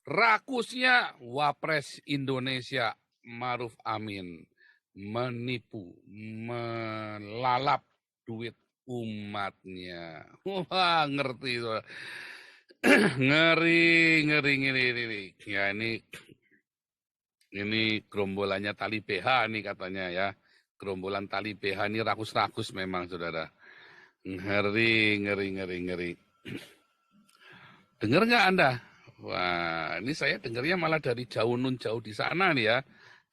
Rakusnya Wapres Indonesia Maruf Amin menipu, melalap duit umatnya. Wah, ngerti. Ngeri, ngeri, ngeri, ngeri. Ya ini gerombolannya tali BH nih katanya ya. Gerombolan tali BH ini rakus-rakus memang, saudara. Ngeri, ngeri, ngeri, ngeri. Dengar nggak Anda? Wah, ini saya dengarnya malah dari jauh nun jauh di sana nih ya.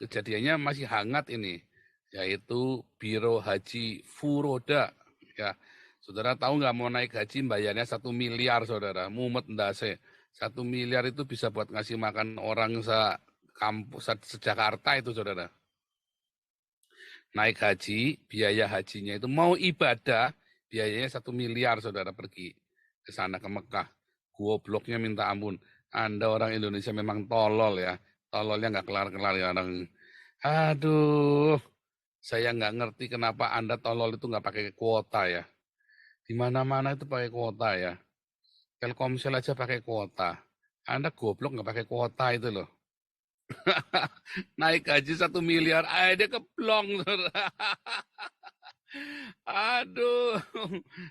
Kejadiannya masih hangat ini, yaitu Biro Haji Furoda. Ya, saudara tahu nggak mau naik haji bayarnya 1 miliar, saudara. Mumet ndase. 1 miliar itu bisa buat ngasih makan orang kampus se-Jakarta itu, saudara. Naik haji, biaya hajinya itu mau ibadah, biayanya 1 miliar, saudara, pergi ke sana ke Mekah. Gobloknya minta ampun. Anda orang Indonesia memang tolol ya. Tololnya nggak kelar-kelar ya orang. Aduh, saya nggak ngerti kenapa Anda tolol itu nggak pakai kuota ya. Di mana-mana itu pakai kuota ya. Telkomsel aja pakai kuota. Anda goblok nggak pakai kuota itu loh. Naik gaji 1 miliar, dia keblong. Aduh,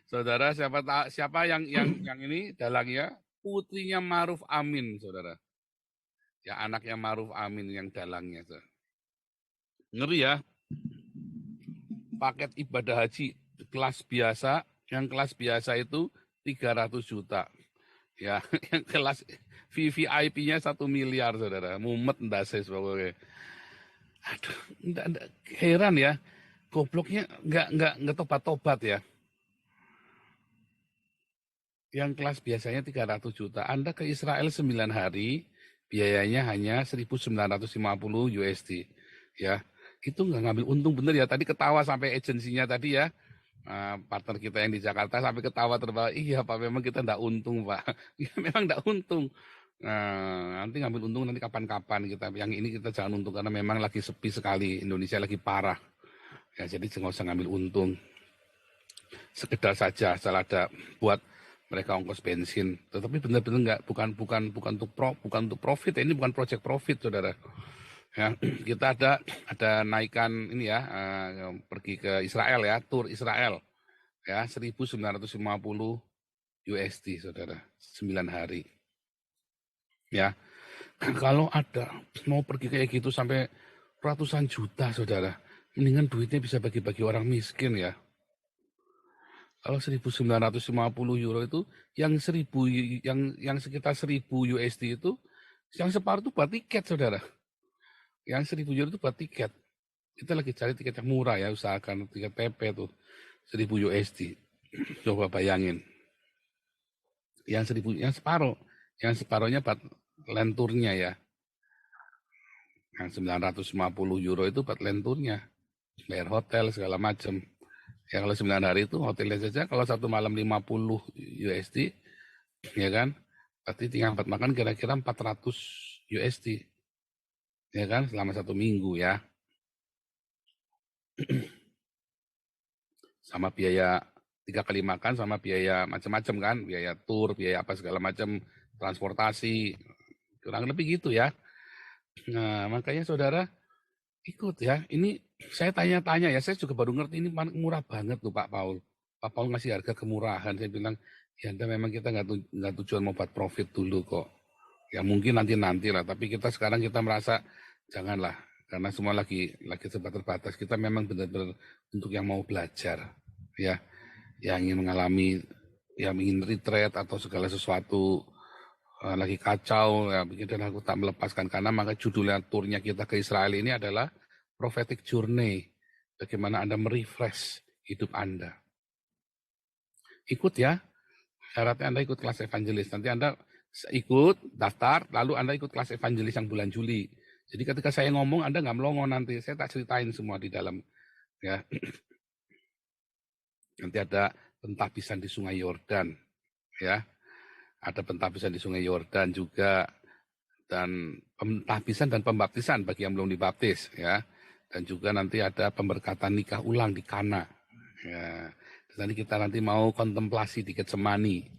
saudara siapa yang ini dalangnya putrinya Maruf Amin, saudara. Ya anaknya Maruf Amin yang dalangnya. Saudara. Ngeri ya. Paket ibadah haji kelas biasa, yang kelas biasa itu 300 juta. Ya, yang kelas VVIP-nya 1 miliar, saudara. Mumet ndases pokoknya. Aduh, heran ya. Gobloknya nggak tobat-tobat ya. Yang kelas biasanya 300 juta. Anda ke Israel 9 hari, biayanya hanya 1.950 USD. Ya, itu nggak ngambil untung bener ya. Tadi ketawa sampai agensinya tadi ya. Partner kita yang di Jakarta sampai ketawa terbawa. Iya Pak, memang kita nggak untung Pak. Ya, memang nggak untung. Nanti ngambil untung nanti kapan-kapan kita. Yang ini kita jangan untung karena memang lagi sepi sekali. Indonesia lagi parah. Ya, jadi nggak usah ngambil untung. Sekedar saja asal ada buat mereka ongkos bensin. Tetapi benar-benar bukan untuk profit. Ini bukan project profit, saudara. Ya, kita ada naikan ini ya, pergi ke Israel ya, tur Israel ya, 1.950 USD, saudara, 9 hari. Ya, kalau ada mau pergi kayak gitu sampai ratusan juta, saudara, mendingan duitnya bisa bagi-bagi orang miskin ya. Kalau 1.950 euro itu, yang sekitar 1.000 USD itu, yang separuh itu buat tiket, saudara. Yang 1.000 euro itu buat tiket. Kita lagi cari tiket yang murah ya, usahakan tiket PP tuh 1.000 USD. Coba bayangin. Yang 1.000, yang separuhnya buat lenturnya ya. Yang 950 euro itu buat lenturnya. Bayar hotel segala macam. Ya kalau 9 hari itu hotelnya saja kalau 1 malam 50 USD, ya kan? Berarti tinggal buat makan kira-kira 400 USD. Ya kan? Selama 1 minggu ya. Sama biaya 3 kali makan, sama biaya macam-macam kan, biaya tur, biaya apa segala macam, transportasi, kurang lebih gitu ya. Nah, makanya saudara ikut ya. Ini saya tanya-tanya ya, saya juga baru ngerti ini murah banget tuh Pak Paul. Pak Paul ngasih harga kemurahan, saya bilang, ya memang kita nggak tujuan mau buat profit dulu kok. Ya mungkin nanti lah, tapi kita sekarang kita merasa janganlah, karena semua lagi serba terbatas. Kita memang benar-benar untuk yang mau belajar, ya, yang ingin mengalami, yang ingin retreat atau segala sesuatu lagi kacau, ya dan aku tak melepaskan karena maka judulnya turnya kita ke Israel ini adalah prophetic journey. Bagaimana Anda merefresh hidup Anda. Ikut ya, syaratnya Anda ikut kelas evangelis. Nanti Anda ikut, daftar, lalu Anda ikut kelas evangelis yang bulan Juli. Jadi ketika saya ngomong, Anda nggak melongo nanti. Saya tak ceritain semua di dalam. Ya. Nanti ada pentabisan di Sungai Yordan. Ya. Ada pentabisan di Sungai Yordan juga. Dan pentabisan dan pembaptisan bagi yang belum dibaptis. Ya. Dan juga nanti ada pemberkatan nikah ulang di Kana. Ya. Nanti kita mau kontemplasi di Getsemani.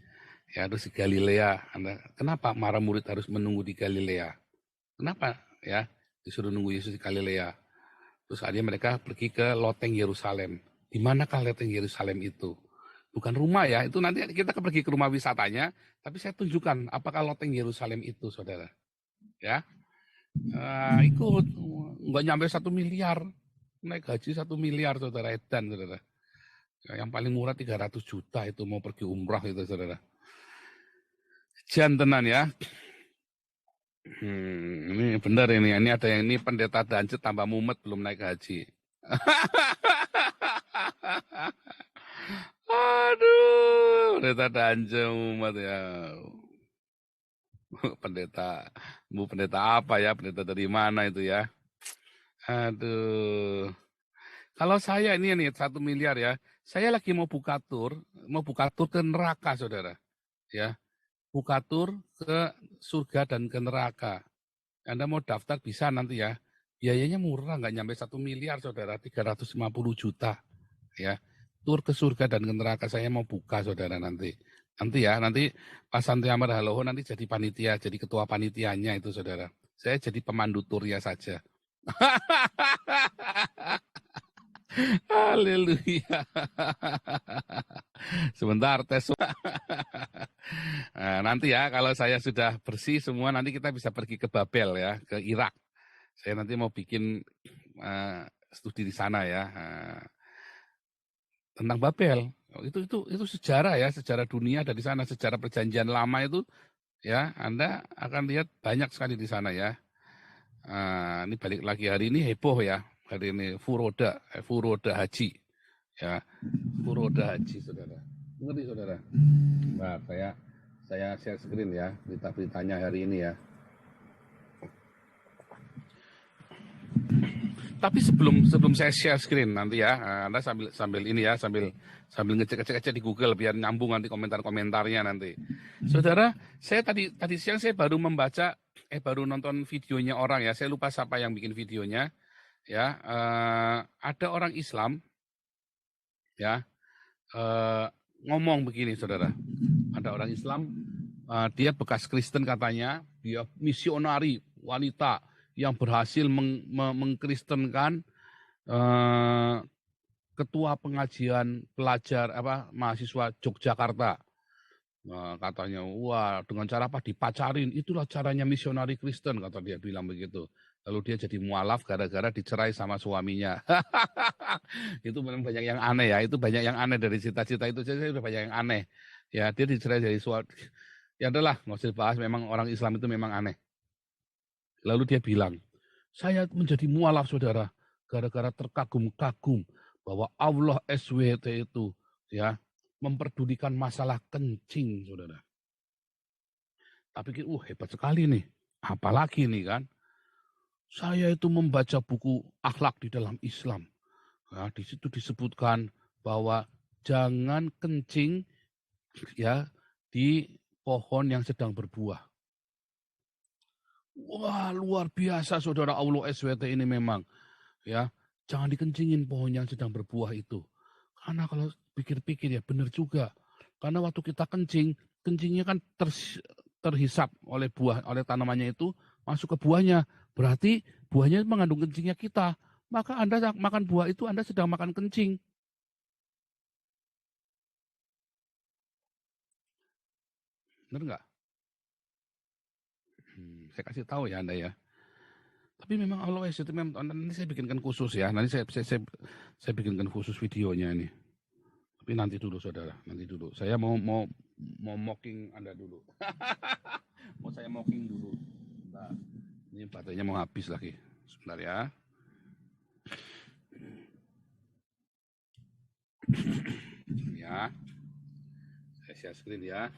Ya, terus di Galilea. Kenapa para murid harus menunggu di Galilea? Kenapa ya disuruh nunggu Yesus di Galilea? Terus akhirnya mereka pergi ke loteng Yerusalem. Di manakah loteng Yerusalem itu? Bukan rumah ya, itu nanti kita pergi ke rumah wisatanya, tapi saya tunjukkan apakah loteng Yerusalem itu, saudara. Ya, ikut nggak nyampe 1 miliar, naik gaji 1 miliar, saudara edan, saudara. Yang paling murah 300 juta itu mau pergi umrah itu, saudara. Jantenan ya. Ini benar ini ada yang ini pendeta Danjet tambah mumet belum naik haji. Aduh, pendeta Danjet mumet ya. Pendeta, pendeta apa ya? Pendeta dari mana itu ya? Aduh. Kalau saya ini nih 1 miliar ya, saya lagi mau buka tur ke neraka, saudara. Ya, buka tur ke surga dan ke neraka. Anda mau daftar bisa nanti ya. Biayanya murah, nggak nyampe 1 miliar, saudara, 350 juta. Ya, tur ke surga dan ke neraka saya mau buka, saudara, nanti. Nanti Pak Santi Amar Haloho nanti jadi panitia, jadi ketua panitianya itu, saudara. Saya jadi pemandu turnya saja. Haleluya. Sebentar tes. Nah, nanti ya kalau saya sudah bersih semua nanti kita bisa pergi ke Babel ya, ke Irak. Saya nanti mau bikin studi di sana ya. Tentang Babel. Itu sejarah ya, sejarah dunia dari sana, sejarah perjanjian lama itu ya, Anda akan lihat banyak sekali di sana ya. Ini balik lagi hari ini heboh ya. Hari ini Furoda Haji. Ya, Furoda Haji, saudara. Ngerti, saudara? Nah, saya share screen ya, berita-beritanya hari ini ya. Tapi sebelum saya share screen nanti ya, Anda sambil ini ya, sambil ngecek di Google biar nyambung nanti komentar-komentarnya nanti. Saudara, saya tadi siang saya baru membaca baru nonton videonya orang ya. Saya lupa siapa yang bikin videonya. Ya, ada orang Islam ya ngomong begini, saudara. Ada orang Islam, dia bekas Kristen katanya, dia misionari wanita yang berhasil mengkristenkan ketua pengajian pelajar mahasiswa Yogyakarta. Katanya, wah dengan cara apa dipacarin, itulah caranya misionari Kristen, kata dia bilang begitu. Lalu dia jadi mualaf gara-gara dicerai sama suaminya. Itu memang banyak yang aneh ya, itu banyak yang aneh dari cita-cita itu, saya sudah banyak yang aneh. Ya, dia dicerai dari suami. Ya adalah, nggak usah dibahas, memang orang Islam itu memang aneh. Lalu dia bilang, saya menjadi mualaf, saudara, gara-gara terkagum-kagum bahwa Allah SWT itu ya memperdulikan masalah kencing, saudara. Tapi hebat sekali nih, apalagi nih kan. Saya itu membaca buku akhlak di dalam Islam. Ya, di situ disebutkan bahwa jangan kencing ya di pohon yang sedang berbuah. Wah, luar biasa, saudara. Allah SWT ini memang ya, jangan dikencingin pohon yang sedang berbuah itu. Karena kalau pikir-pikir ya benar juga. Karena waktu kita kencingnya kan terhisap oleh tanamannya itu masuk ke buahnya. Berarti buahnya mengandung kencingnya kita. Maka Anda makan buah itu Anda sedang makan kencing. Benar nggak? Saya kasih tahu ya Anda ya. Tapi memang Allah itu memang nanti saya bikinkan khusus ya. Nanti saya bikinkan khusus videonya ini. Tapi nanti dulu, saudara, nanti dulu. Saya mau mocking Anda dulu. Mau saya mocking dulu. Nah, ini baterainya mau habis lagi. Sebentar ya. Ya. Saya share screen ya.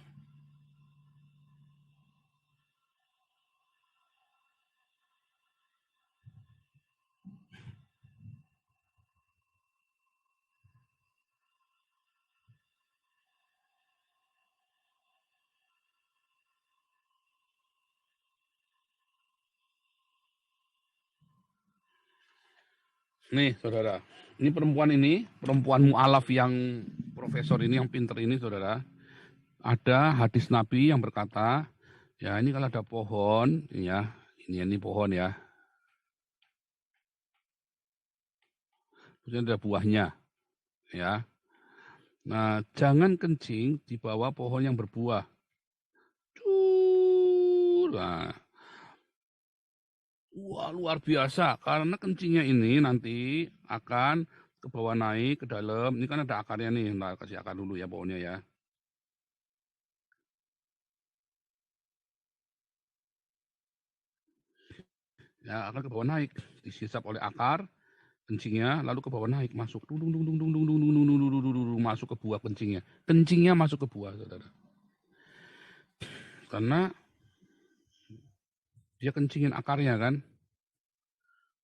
Nih, saudara. Ini perempuan mu'alaf yang profesor ini, yang pinter ini, saudara. ada hadis Nabi yang berkata, ya ini kalau ada pohon, ya ini pohon ya, terus ada buahnya, ya. Nah, jangan kencing di bawah pohon yang berbuah. Nah, wah luar biasa, karena kencingnya ini nanti akan ke bawah naik ke dalam. Ini kan ada akarnya nih, nah, kasih akar dulu ya pohonnya ya. Ya akan ke bawah naik, disisap oleh akar kencingnya, lalu ke bawah naik masuk, masuk ke buah kencingnya. Kencingnya masuk ke buah, saudara. Karena dia kencingin akarnya kan.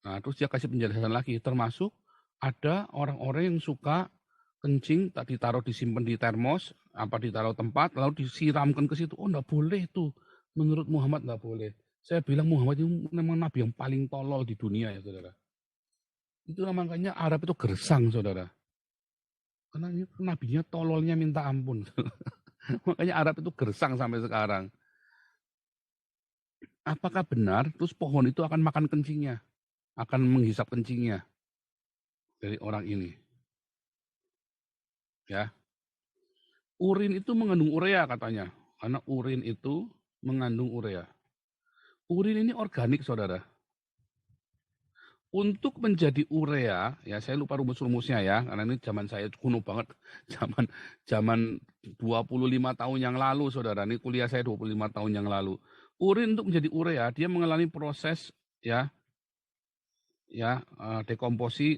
Nah, terus dia kasih penjelasan lagi, termasuk ada orang-orang yang suka kencing tak ditaruh disimpan di termos, apa ditaruh tempat, lalu disiramkan ke situ. Oh, enggak boleh itu. Menurut Muhammad enggak boleh. Saya bilang Muhammad itu memang nabi yang paling tolol di dunia ya, saudara. Itu makanya Arab itu gersang, saudara. Karena ini nabinya tololnya minta ampun. Makanya Arab itu gersang sampai sekarang. Apakah benar terus pohon itu akan makan kencingnya? Akan menghisap kencingnya dari orang ini? Ya. Urin itu mengandung urea katanya. Karena urin itu mengandung urea. Urin ini organik, saudara. Untuk menjadi urea, ya saya lupa rumus-rumusnya ya, karena ini zaman saya kuno banget, zaman zaman 25 tahun yang lalu, saudara. Ini kuliah saya 25 tahun yang lalu. Urin untuk menjadi urea, dia mengalami proses ya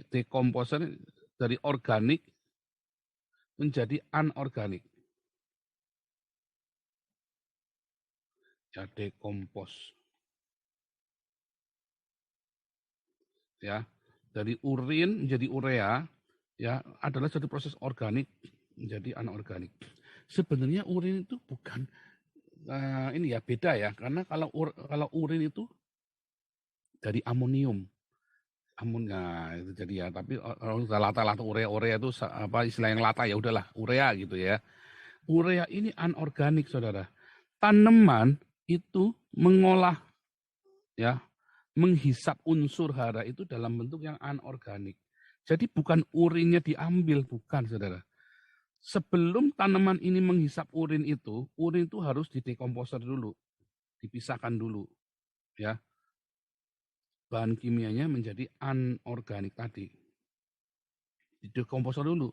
dekomposer dari organik menjadi anorganik. Ya, dekompos. Ya, dari urin menjadi urea, ya adalah satu proses organik menjadi anorganik. Sebenarnya urin itu bukan ini ya beda ya, karena kalau urin itu dari amonium. Nah, itu jadi ya, tapi kalau lata-lata urea itu apa istilah yang lata ya udahlah urea gitu ya. Urea ini anorganik, saudara. Tanaman itu mengolah ya, menghisap unsur hara itu dalam bentuk yang anorganik. Jadi bukan urinnya diambil, bukan, saudara. Sebelum tanaman ini menghisap urin itu harus didekomposer dulu, dipisahkan dulu, ya. Bahan kimianya menjadi anorganik tadi. Didekomposer dulu.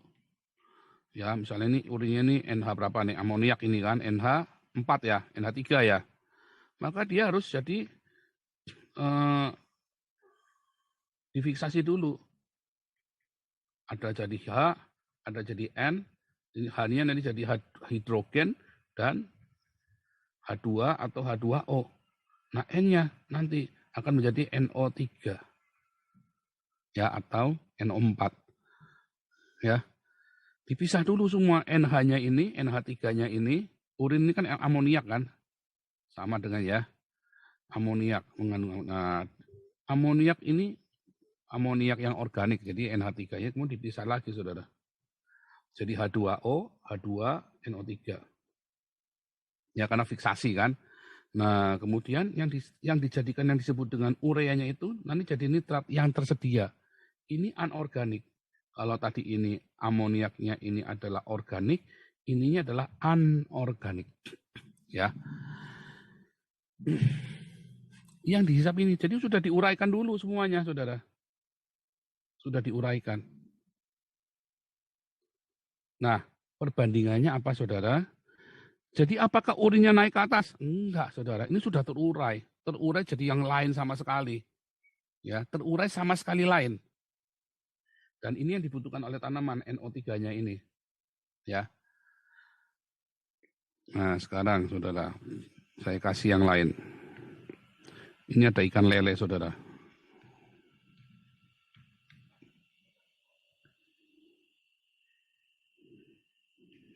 Ya, misalnya ini urinnya ini NH berapa nih? Amoniak ini kan NH 4 ya, NH 3 ya. Maka dia harus jadi difiksasi dulu. Ada jadi H, ada jadi N, H-nya nanti jadi hidrogen dan H2 atau H2O. Nah, N-nya nanti akan menjadi NO3 ya atau NO4 ya. Dipisah dulu semua NH-nya ini, NH3-nya ini, urin ini kan amoniak kan? Sama dengan ya, amoniak mengandung. Nah, amoniak ini amoniak yang organik, jadi NH3-nya kemudian dipisah lagi, saudara. Jadi H2O, H2, NO3. Ya karena fiksasi kan. Nah, kemudian yang dijadikan yang disebut dengan ureanya itu nanti jadi nitrat yang tersedia. Ini anorganik. Kalau tadi ini amoniaknya ini adalah organik, ininya adalah anorganik. Ya. Yang dihisap ini, jadi sudah diuraikan dulu semuanya, saudara. Sudah diuraikan. Nah, perbandingannya apa, saudara? Jadi apakah urinnya naik ke atas? Enggak, saudara. Ini sudah terurai. Terurai jadi yang lain sama sekali. Ya, terurai sama sekali lain. Dan ini yang dibutuhkan oleh tanaman NO3-nya ini. Ya. Nah, sekarang saudara, saya kasih yang lain. Ini ada ikan lele, saudara.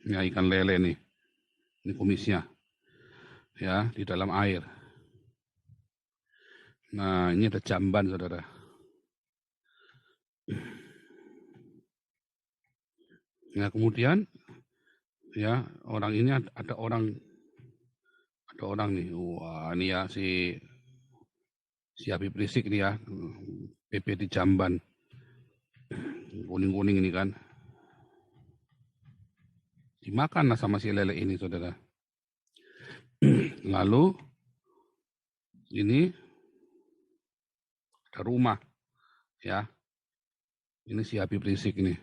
Ya, ikan lele nih. Ini kumisnya. Ya, di dalam air. Nah, ini ada jamban, saudara. Nah, kemudian Ya, orang ini ada orang nih. Wah, ini ya si Habib Rizik nih ya. PP di Jamban. Kuning-kuning ini kan. Dimakan lah sama si lele ini, saudara. Lalu ini ada rumah, ya. Ini si Habib Rizik ini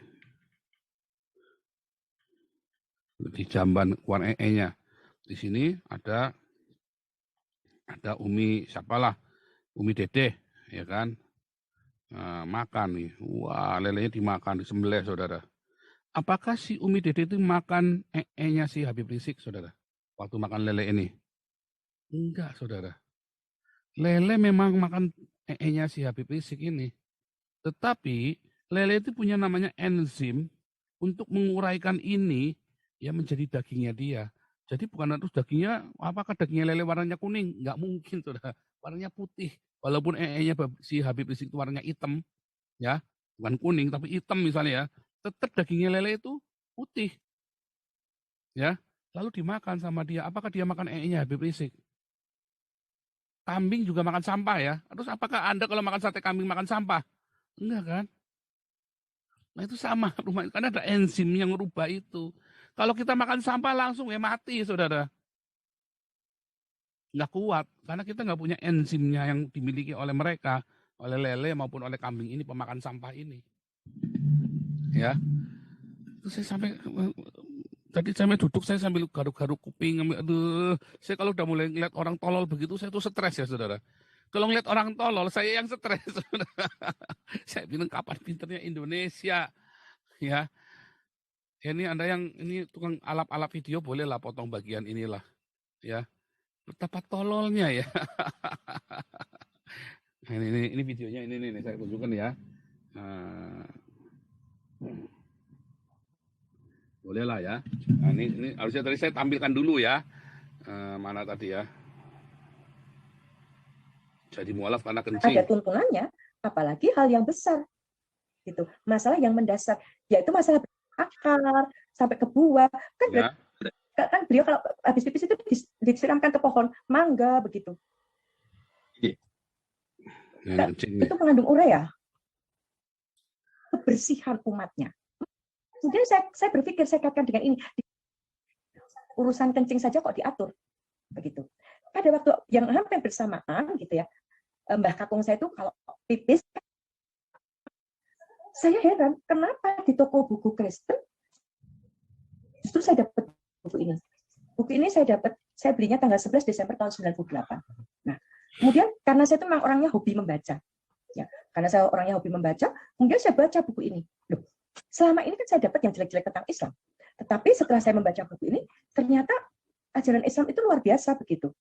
di Jamban, Kuan nya. Di sini ada Umi siapalah, Umi Dedeh, ya kan. Nah, makan nih, wah lelenya dimakan, disembelih, saudara. Apakah si Umi Dedeh itu makan nya si Habib Rizik, saudara? Waktu makan lele ini? Enggak, saudara. Lele memang makan nya si Habib Rizik ini. Tetapi lele itu punya namanya enzim untuk menguraikan ini ya menjadi dagingnya dia. Jadi bukan terus dagingnya, apakah dagingnya lele warnanya kuning? Enggak mungkin, saudara. Warnanya putih. Walaupun nya si Habib Rizik itu warnanya hitam, ya bukan kuning tapi hitam misalnya ya, tetap dagingnya lele itu putih, ya. Lalu dimakan sama dia. Apakah dia makan nya Habib Rizik? Kambing juga makan sampah ya. Terus apakah Anda kalau makan sate kambing makan sampah? Enggak kan? Nah itu sama rumah, karena ada enzim yang merubah itu. Kalau kita makan sampah langsung ya mati, saudara. Nggak kuat, karena kita nggak punya enzimnya yang dimiliki oleh mereka, oleh lele maupun oleh kambing ini, pemakan sampah ini. Ya, terus saya sampai tadi saya duduk, saya sambil garuk-garuk kuping, aduh, saya kalau udah mulai ngeliat orang tolol begitu, saya tuh stres ya, saudara. Kalau ngeliat orang tolol, saya yang stres, saudara. Saya bilang kapan pinternya Indonesia, ya. Ya ini Anda yang ini tukang alap-alap video, bolehlah potong bagian inilah, ya. Betapa tololnya ya. Nah, ini videonya ini saya tunjukkan ya. Nah, bolehlah ya. Nah, ini harusnya tadi saya tampilkan dulu ya. Mana tadi ya? Jadi mualaf karena kencing. Ada tuntunannya, apalagi hal yang besar. Gitu. Masalah yang mendasar, yaitu masalah akar sampai ke buah. Kan beliau kalau habis pipis itu disiramkan ke pohon mangga begitu. Nah, itu mengandung urea. Kebersihan umatnya. Kemudian saya berpikir, saya kaitkan dengan ini. Urusan kencing saja kok diatur. Begitu. Pada waktu yang hampir bersamaan gitu ya, Mbah Kakung saya itu kalau pipis, saya heran kenapa di toko buku Kristen justru saya dapat buku ini. Buku ini saya belinya tanggal 11 Desember tahun 98. Nah, kemudian karena saya itu memang orangnya hobi membaca. Ya, karena saya orangnya hobi membaca, kemudian saya baca buku ini. Loh, selama ini kan saya dapat yang jelek-jelek tentang Islam. Tetapi setelah saya membaca buku ini, ternyata ajaran Islam itu luar biasa begitu.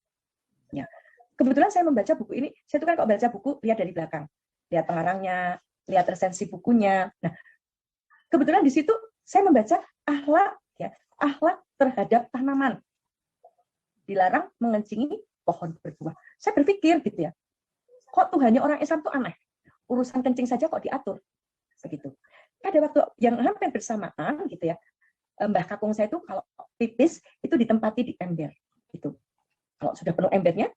Ya. Kebetulan saya membaca buku ini, saya tuh kan kalau baca buku lihat dari belakang, lihat pengarangnya, lihat resensi bukunya. Nah, kebetulan di situ saya membaca akhlak terhadap tanaman. Dilarang mengencingi pohon berbuah. Saya berpikir gitu ya, kok Tuhannya orang Islam tuh aneh. Urusan kencing saja kok diatur. Begitu. Pada waktu yang hampir bersamaan gitu ya, Mbah Kakung saya itu kalau pipis itu ditempati di ember. Gitu. Kalau sudah penuh embernya,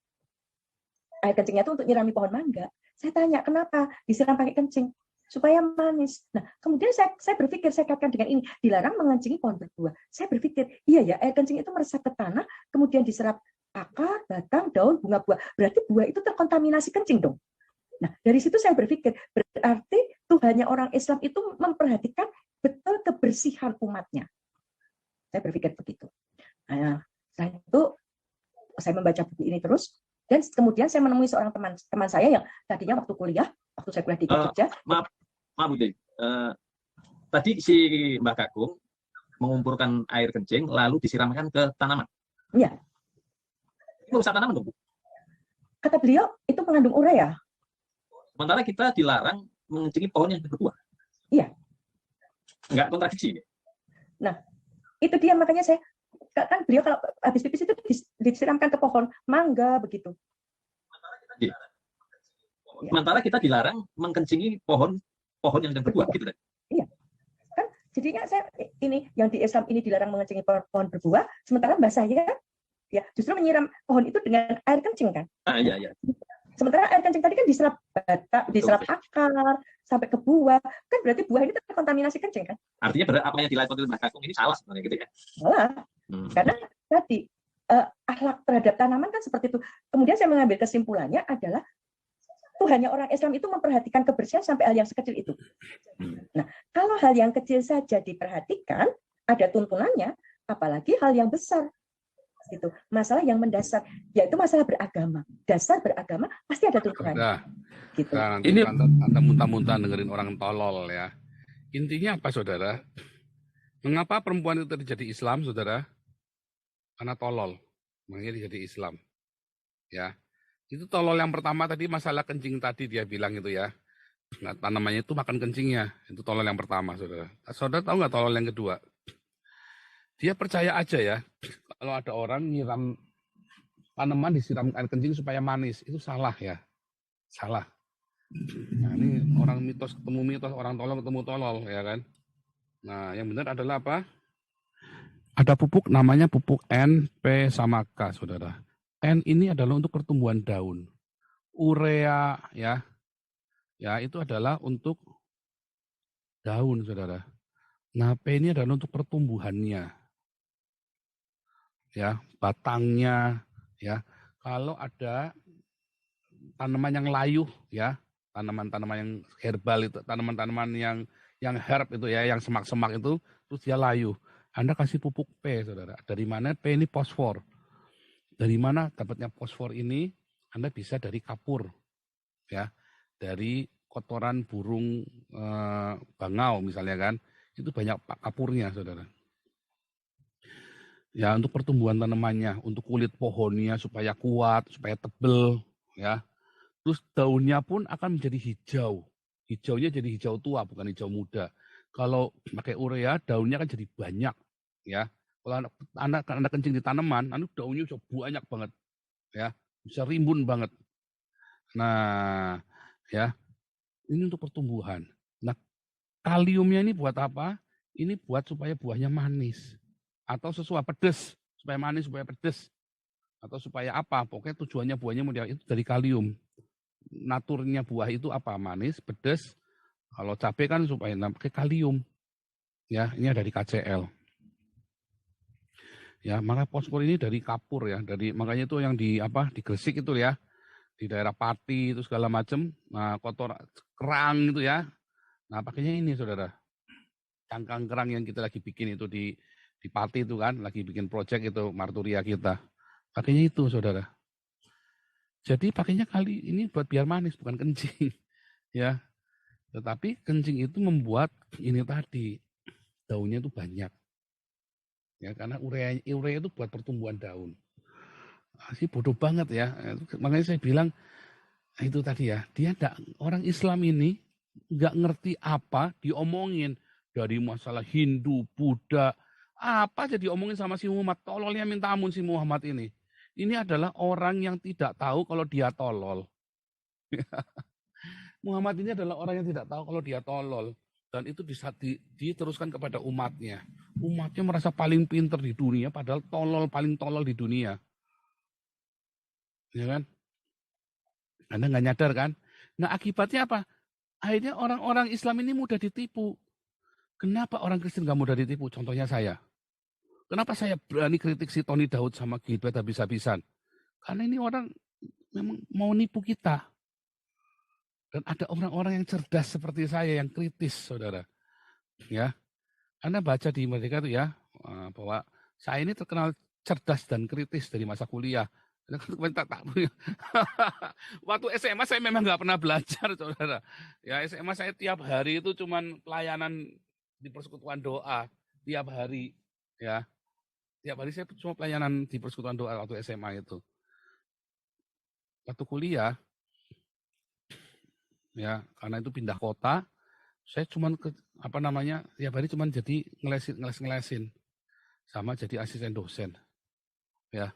air kencingnya itu untuk nyirami pohon mangga. Saya tanya, kenapa disiram pakai kencing? Supaya manis. Nah, kemudian saya berpikir, saya kaitkan dengan ini, dilarang mengencingi pohon berbuah. Saya berpikir, iya ya, air kencing itu meresap ke tanah, kemudian diserap akar, batang, daun, bunga buah. Berarti buah itu terkontaminasi kencing dong. Nah, dari situ saya berpikir, berarti Tuhannya orang Islam itu memperhatikan betul kebersihan umatnya. Saya berpikir begitu. Nah, setelah itu saya membaca buku ini terus, dan kemudian saya menemui seorang teman saya yang tadinya waktu saya kuliah di Jogja. Maaf Bu Ding. Tadi si Mbak Kakung mengumpulkan air kencing lalu disiramkan ke tanaman. Iya. Itu merusak tanaman dong, Bu? Kata beliau itu mengandung urea. Sementara kita dilarang mengencingi pohon yang berbuah. Iya. Enggak kontradiksi. Nah, itu dia makanya saya kan beliau kalau habis pipis itu disiramkan ke pohon mangga begitu. Iya. Sementara kita dilarang mengencingi pohon yang berbuah gitu kan. Iya. Kan Jadinya saya ini yang di Islam ini dilarang mengencingi pohon berbuah, sementara mbah saya ya justru menyiram pohon itu dengan air kencing kan. Iya. Sementara air kencing tadi kan diserap batang, diserap akar sampai ke buah, kan berarti buah ini terkontaminasi kencing kan. Artinya apa yang dilakukan oleh Mbak Kakung ini salah sebenarnya gitu ya. Salah. Karena tadi akhlak terhadap tanaman kan seperti itu. Kemudian saya mengambil kesimpulannya adalah Tuhannya orang Islam itu memperhatikan kebersihan sampai hal yang sekecil itu. Nah, kalau hal yang kecil saja diperhatikan, ada tuntunannya, apalagi hal yang besar. Gitu. Masalah yang mendasar, yaitu masalah beragama. Dasar beragama pasti ada tuntunannya. Gitu. Nah, ini Anda muntah-muntah dengerin orang tolol ya. Intinya apa, saudara? Mengapa perempuan itu terjadi Islam, saudara? Karena tolol, makanya jadi Islam. Ya. Itu tolol yang pertama tadi masalah kencing tadi dia bilang itu ya. Nah, tanamannya itu makan kencingnya. Itu tolol yang pertama, saudara. Saudara tahu nggak tolol yang kedua? Dia percaya aja ya, kalau ada orang nyiram tanaman disiram air kencing supaya manis. Itu salah ya. Salah. Nah, ini orang mitos ketemu mitos, orang tolol ketemu tolol, ya kan? Nah, yang benar adalah apa? Ada pupuk namanya pupuk N, P, sama K, saudara. N ini adalah untuk pertumbuhan daun. Urea ya itu adalah untuk daun, saudara. Nah, P ini adalah untuk pertumbuhannya. Ya, batangnya ya. Kalau ada tanaman yang layu ya, tanaman-tanaman yang herbal itu, tanaman-tanaman yang herb itu ya, yang semak-semak itu, terus dia layu. Anda kasih pupuk P, saudara. Dari mana? P ini fosfor. Dari mana dapatnya fosfor ini? Anda bisa dari kapur, ya, dari kotoran burung bangau misalnya kan, itu banyak kapurnya, saudara. Ya, untuk pertumbuhan tanamannya, untuk kulit pohonnya supaya kuat, supaya tebel, ya. Terus daunnya pun akan menjadi hijau. Hijaunya jadi hijau tua, bukan hijau muda. Kalau pakai urea, daunnya kan jadi banyak, ya. Kalau Anda kencing di tanaman, daunnya bisa banyak banget, ya, bisa rimbun banget. Nah, ya, ini untuk pertumbuhan. Nah, kaliumnya ini buat apa? Ini buat supaya buahnya manis atau sesuai pedes, supaya manis, supaya pedes, atau supaya apa? Pokoknya tujuannya buahnya itu dari kalium. Naturnya buah itu apa? Manis, pedes. Kalau cabai kan supaya pakai kalium. Ya, ini dari KCl. Ya, maka fosfor ini dari kapur ya, makanya itu yang di Gresik itu ya, di daerah Pati itu segala macam. Nah, kotor kerang itu ya. Nah, pakainya ini, saudara. Cangkang kerang yang kita lagi bikin itu di Pati itu kan, lagi bikin project itu marturia kita. Pakainya itu, saudara. Jadi pakainya kali ini buat biar manis, bukan kencing. Ya. Tetapi kencing itu membuat ini tadi, daunnya itu banyak. Ya, karena urea itu buat pertumbuhan daun. Sih bodoh banget ya. Makanya saya bilang itu tadi ya, orang Islam ini nggak ngerti apa diomongin dari masalah Hindu, Buddha, apa aja diomongin sama si Muhammad. Tololnya minta ampun si Muhammad ini. Ini adalah orang yang tidak tahu kalau dia tolol. Muhammad ini adalah orang yang tidak tahu kalau dia tolol. Dan itu diteruskan kepada umatnya. Umatnya merasa paling pinter di dunia, padahal paling tolol di dunia. Ya kan? Anda nggak nyadar kan? Nah, akibatnya apa? Akhirnya orang-orang Islam ini mudah ditipu. Kenapa orang Kristen nggak mudah ditipu? Contohnya saya. Kenapa saya berani kritik si Tony Daud sama Gilbert habis-habisan? Karena ini orang memang mau nipu kita. Dan ada orang-orang yang cerdas seperti saya yang kritis, saudara. Ya, Anda baca di Merdeka itu ya, bahwa saya ini terkenal cerdas dan kritis dari masa kuliah. Waktu SMA saya memang nggak pernah belajar, saudara. Ya, SMA saya tiap hari itu cuman pelayanan di persekutuan doa tiap hari. Ya, tiap hari saya cuma pelayanan di persekutuan doa waktu SMA itu. Waktu kuliah, ya karena itu pindah kota, saya cuman tiap hari cuman jadi ngelesin sama jadi asisten dosen. Ya.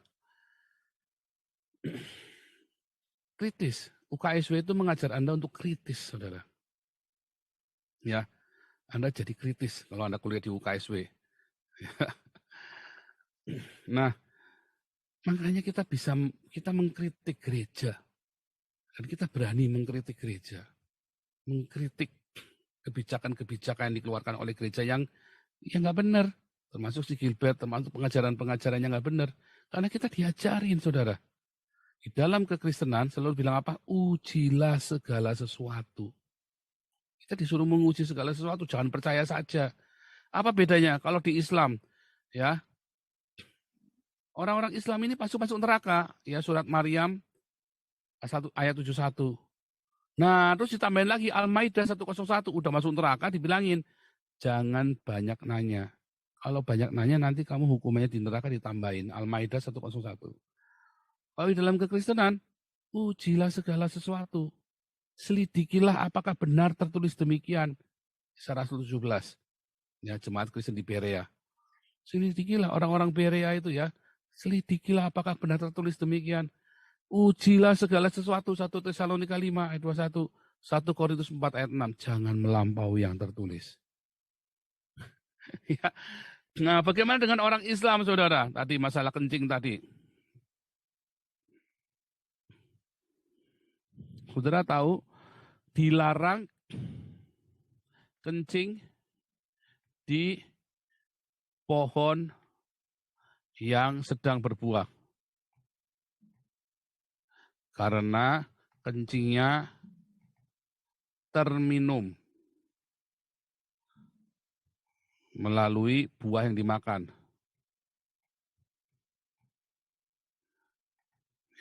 Kritis. UKSW itu mengajar Anda untuk kritis, saudara. Ya. Anda jadi kritis kalau Anda kuliah di UKSW. Nah, makanya kita mengkritik gereja. Dan kita berani mengkritik gereja. Mengkritik kebijakan-kebijakan yang dikeluarkan oleh gereja yang nggak benar. Termasuk si Gilbert, termasuk pengajaran-pengajaran yang nggak benar. Karena kita diajarin, saudara. Di dalam kekristenan selalu bilang apa? Ujilah segala sesuatu. Kita disuruh menguji segala sesuatu, jangan percaya saja. Apa bedanya kalau di Islam? Ya, orang-orang Islam ini pasti masuk neraka. Ya, surat Maryam ayat 71. Nah, terus ditambahin lagi Al-Maidah 101, udah masuk neraka dibilangin, jangan banyak nanya. Kalau banyak nanya nanti kamu hukumannya di neraka ditambahin. Al-Maidah 101. Kalau di dalam kekristenan, ujilah segala sesuatu. Selidikilah apakah benar tertulis demikian. Kisah 17. Ya, jemaat Kristen di Berea. Selidikilah orang-orang Berea itu ya. Selidikilah apakah benar tertulis demikian. Ujilah segala sesuatu. 1 Tesalonika 5 ayat 21. 1 Korintus 4 ayat 6. Jangan melampaui yang tertulis. Ya. Nah, bagaimana dengan orang Islam, saudara? Tadi masalah kencing tadi. Saudara tahu, dilarang kencing di pohon yang sedang berbuah. Karena kencingnya terminum melalui buah yang dimakan.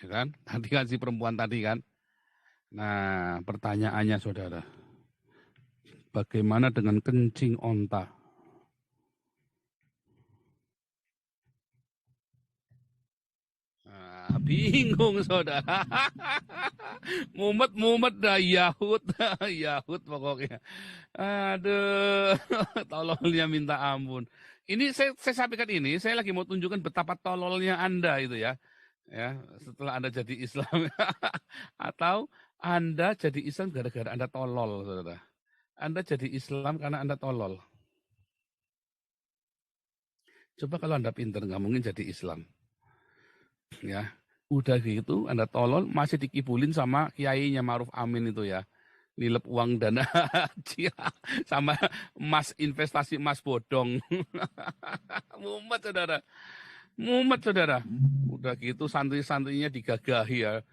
Ya kan? Tadi kan si perempuan tadi kan. Nah, pertanyaannya saudara. Bagaimana dengan kencing onta? Nah, bingung saudara. Mumet dah Yahud. Yahud pokoknya. Aduh, tololnya minta ampun. Ini saya sampaikan ini, saya lagi mau tunjukkan betapa tololnya Anda itu ya. Ya, setelah Anda jadi Islam. Atau Anda jadi Islam gara-gara Anda tolol, saudara. Anda jadi Islam karena Anda tolol. Coba kalau Anda pintar, nggak mungkin jadi Islam. Ya, udah gitu Anda tolol, masih dikibulin sama kiainya Ma'ruf Amin itu ya. Nilep uang dana haji sama investasi emas bodong. Mumet saudara. Mumet saudara. Udah gitu santri-santrinya digagahi ya.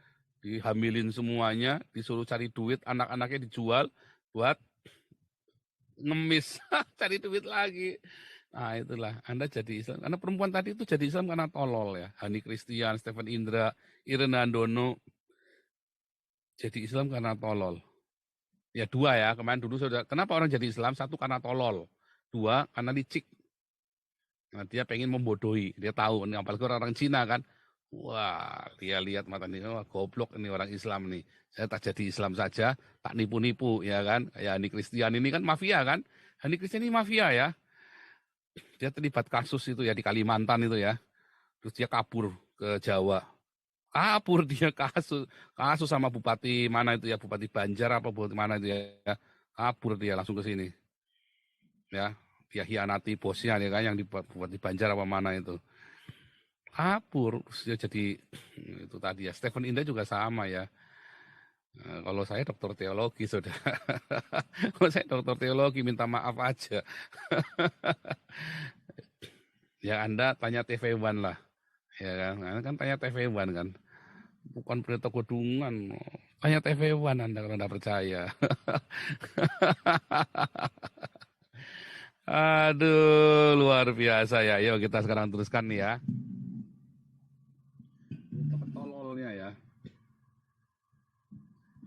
Dihamilin semuanya, disuruh cari duit, anak-anaknya dijual buat ngemis, cari duit lagi. Nah itulah, Anda jadi Islam. Karena perempuan tadi itu jadi Islam karena tolol ya. Hani Christian, Stephen Indra, Irena Handono. Jadi Islam karena tolol. Ya dua ya, kemarin dulu sudah. Kenapa orang jadi Islam? Satu karena tolol. Dua, karena licik. Nah, dia pengen membodohi. Dia tahu, ini apalagi orang Cina kan. Wah, dia lihat mata ini, wah, goblok ini orang Islam nih. Saya tak jadi Islam saja, tak nipu-nipu ya kan. Ya Hani Christian ini kan mafia kan. Hani Christian ini mafia ya. Dia terlibat kasus itu ya di Kalimantan itu ya. Terus dia kabur ke Jawa. Kabur dia kasus sama bupati mana itu ya, Bupati Banjar apa bupati mana itu ya. Kabur dia langsung ke sini. Ya, dia hianati bosnya ya kan yang di Bupati Banjar apa mana itu. Kabur, dia jadi itu tadi ya. Stephen Indah juga sama ya. Nah, kalau saya dokter teologi sudah. Kalau saya dokter teologi minta maaf aja. Ya Anda tanya TV One lah. Ya kan, Anda kan tanya TV One kan. Bukan Pendeta Godungan. Tanya TV One Anda kalau Anda percaya. Aduh, luar biasa ya. Yuk kita sekarang teruskan nih ya. Tololnya ya.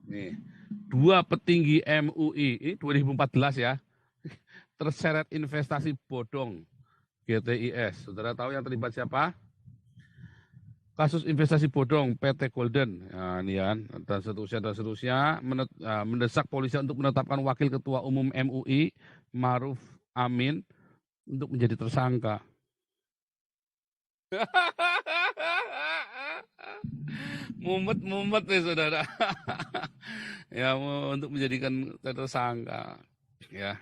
Nih, dua petinggi MUI, ini 2014 ya, terseret investasi bodong GTIS. Saudara tahu yang terlibat siapa? Kasus investasi bodong PT Golden, ya, ini kan, dan seterusnya, mendesak polisi untuk menetapkan wakil ketua umum MUI, Ma'ruf Amin, untuk menjadi tersangka. Mumet nih saudara. Ya untuk menjadikan tersangka. Ya.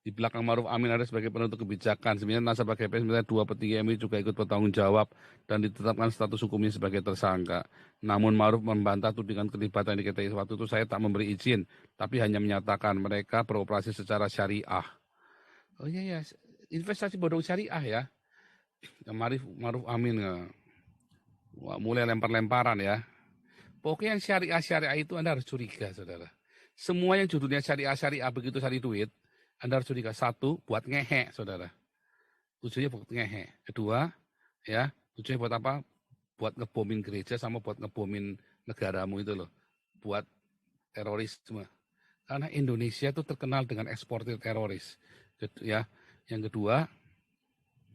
Di belakang Maruf Amin ada sebagai penentu kebijakan. Sebenarnya nasabah GPS sebenarnya 2 petinggi MI juga ikut bertanggung jawab dan ditetapkan status hukumnya sebagai tersangka. Namun Maruf membantah tudingan keterlibatan di KTI. Waktu itu saya tak memberi izin, tapi hanya menyatakan mereka beroperasi secara syariah. Oh iya ya, investasi bodong syariah ya. Maruf Amin wah, mulai lempar-lemparan ya. Pokoknya yang syariah-syariah itu Anda harus curiga, saudara. Semua yang judulnya syariah-syariah begitu cari duit, Anda harus curiga. Satu, buat ngehe, saudara. Tujuannya buat ngehe. Kedua, ya, tujuannya buat apa? Buat ngebomin gereja sama buat ngebomin negaramu itu loh. Buat terorisme. Karena Indonesia itu terkenal dengan eksportir teroris. Ya, yang kedua,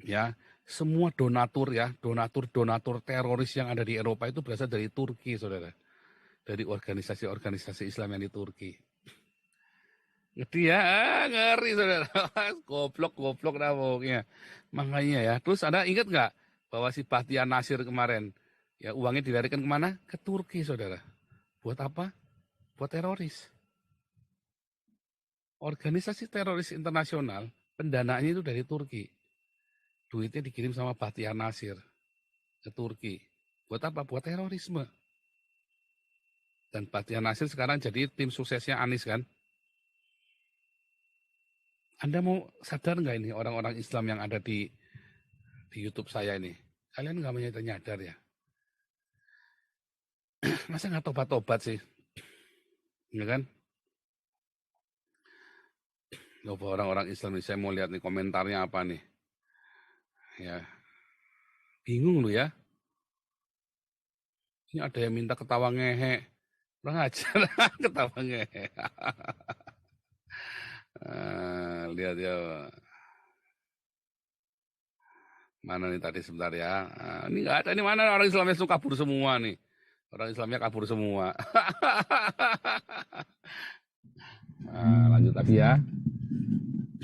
ya, semua donatur teroris yang ada di Eropa itu berasal dari Turki, saudara. Dari organisasi-organisasi Islam yang di Turki. Ngerti ya? Ngeri, saudara. Goblok dah pokoknya. Makanya ya. Terus Anda ingat nggak bahwa si Bahtiar Nasir kemarin, ya uangnya dilarikan kemana? Ke Turki, saudara. Buat apa? Buat teroris. Organisasi teroris internasional, pendanaannya itu dari Turki. Duitnya dikirim sama Bahtiar Nasir ke Turki. Buat apa? Buat terorisme. Dan Bahtiar Nasir sekarang jadi tim suksesnya Anies kan. Anda mau sadar nggak ini orang-orang Islam yang ada di YouTube saya ini? Kalian nggak menyadar ya? Masa nggak tobat-tobat sih? Ya kan? Coba orang-orang Islam ini, saya mau lihat nih komentarnya apa nih. Ya, bingung lu ya. Ini ada yang minta ketawa ngehe. Kurang ajar, ketawa ngehe. Lihat ya. Mana nih tadi sebentar ya. Ini nggak ada, ini mana orang Islamnya itu kabur semua nih. Orang Islamnya kabur semua. Lanjut lagi ya.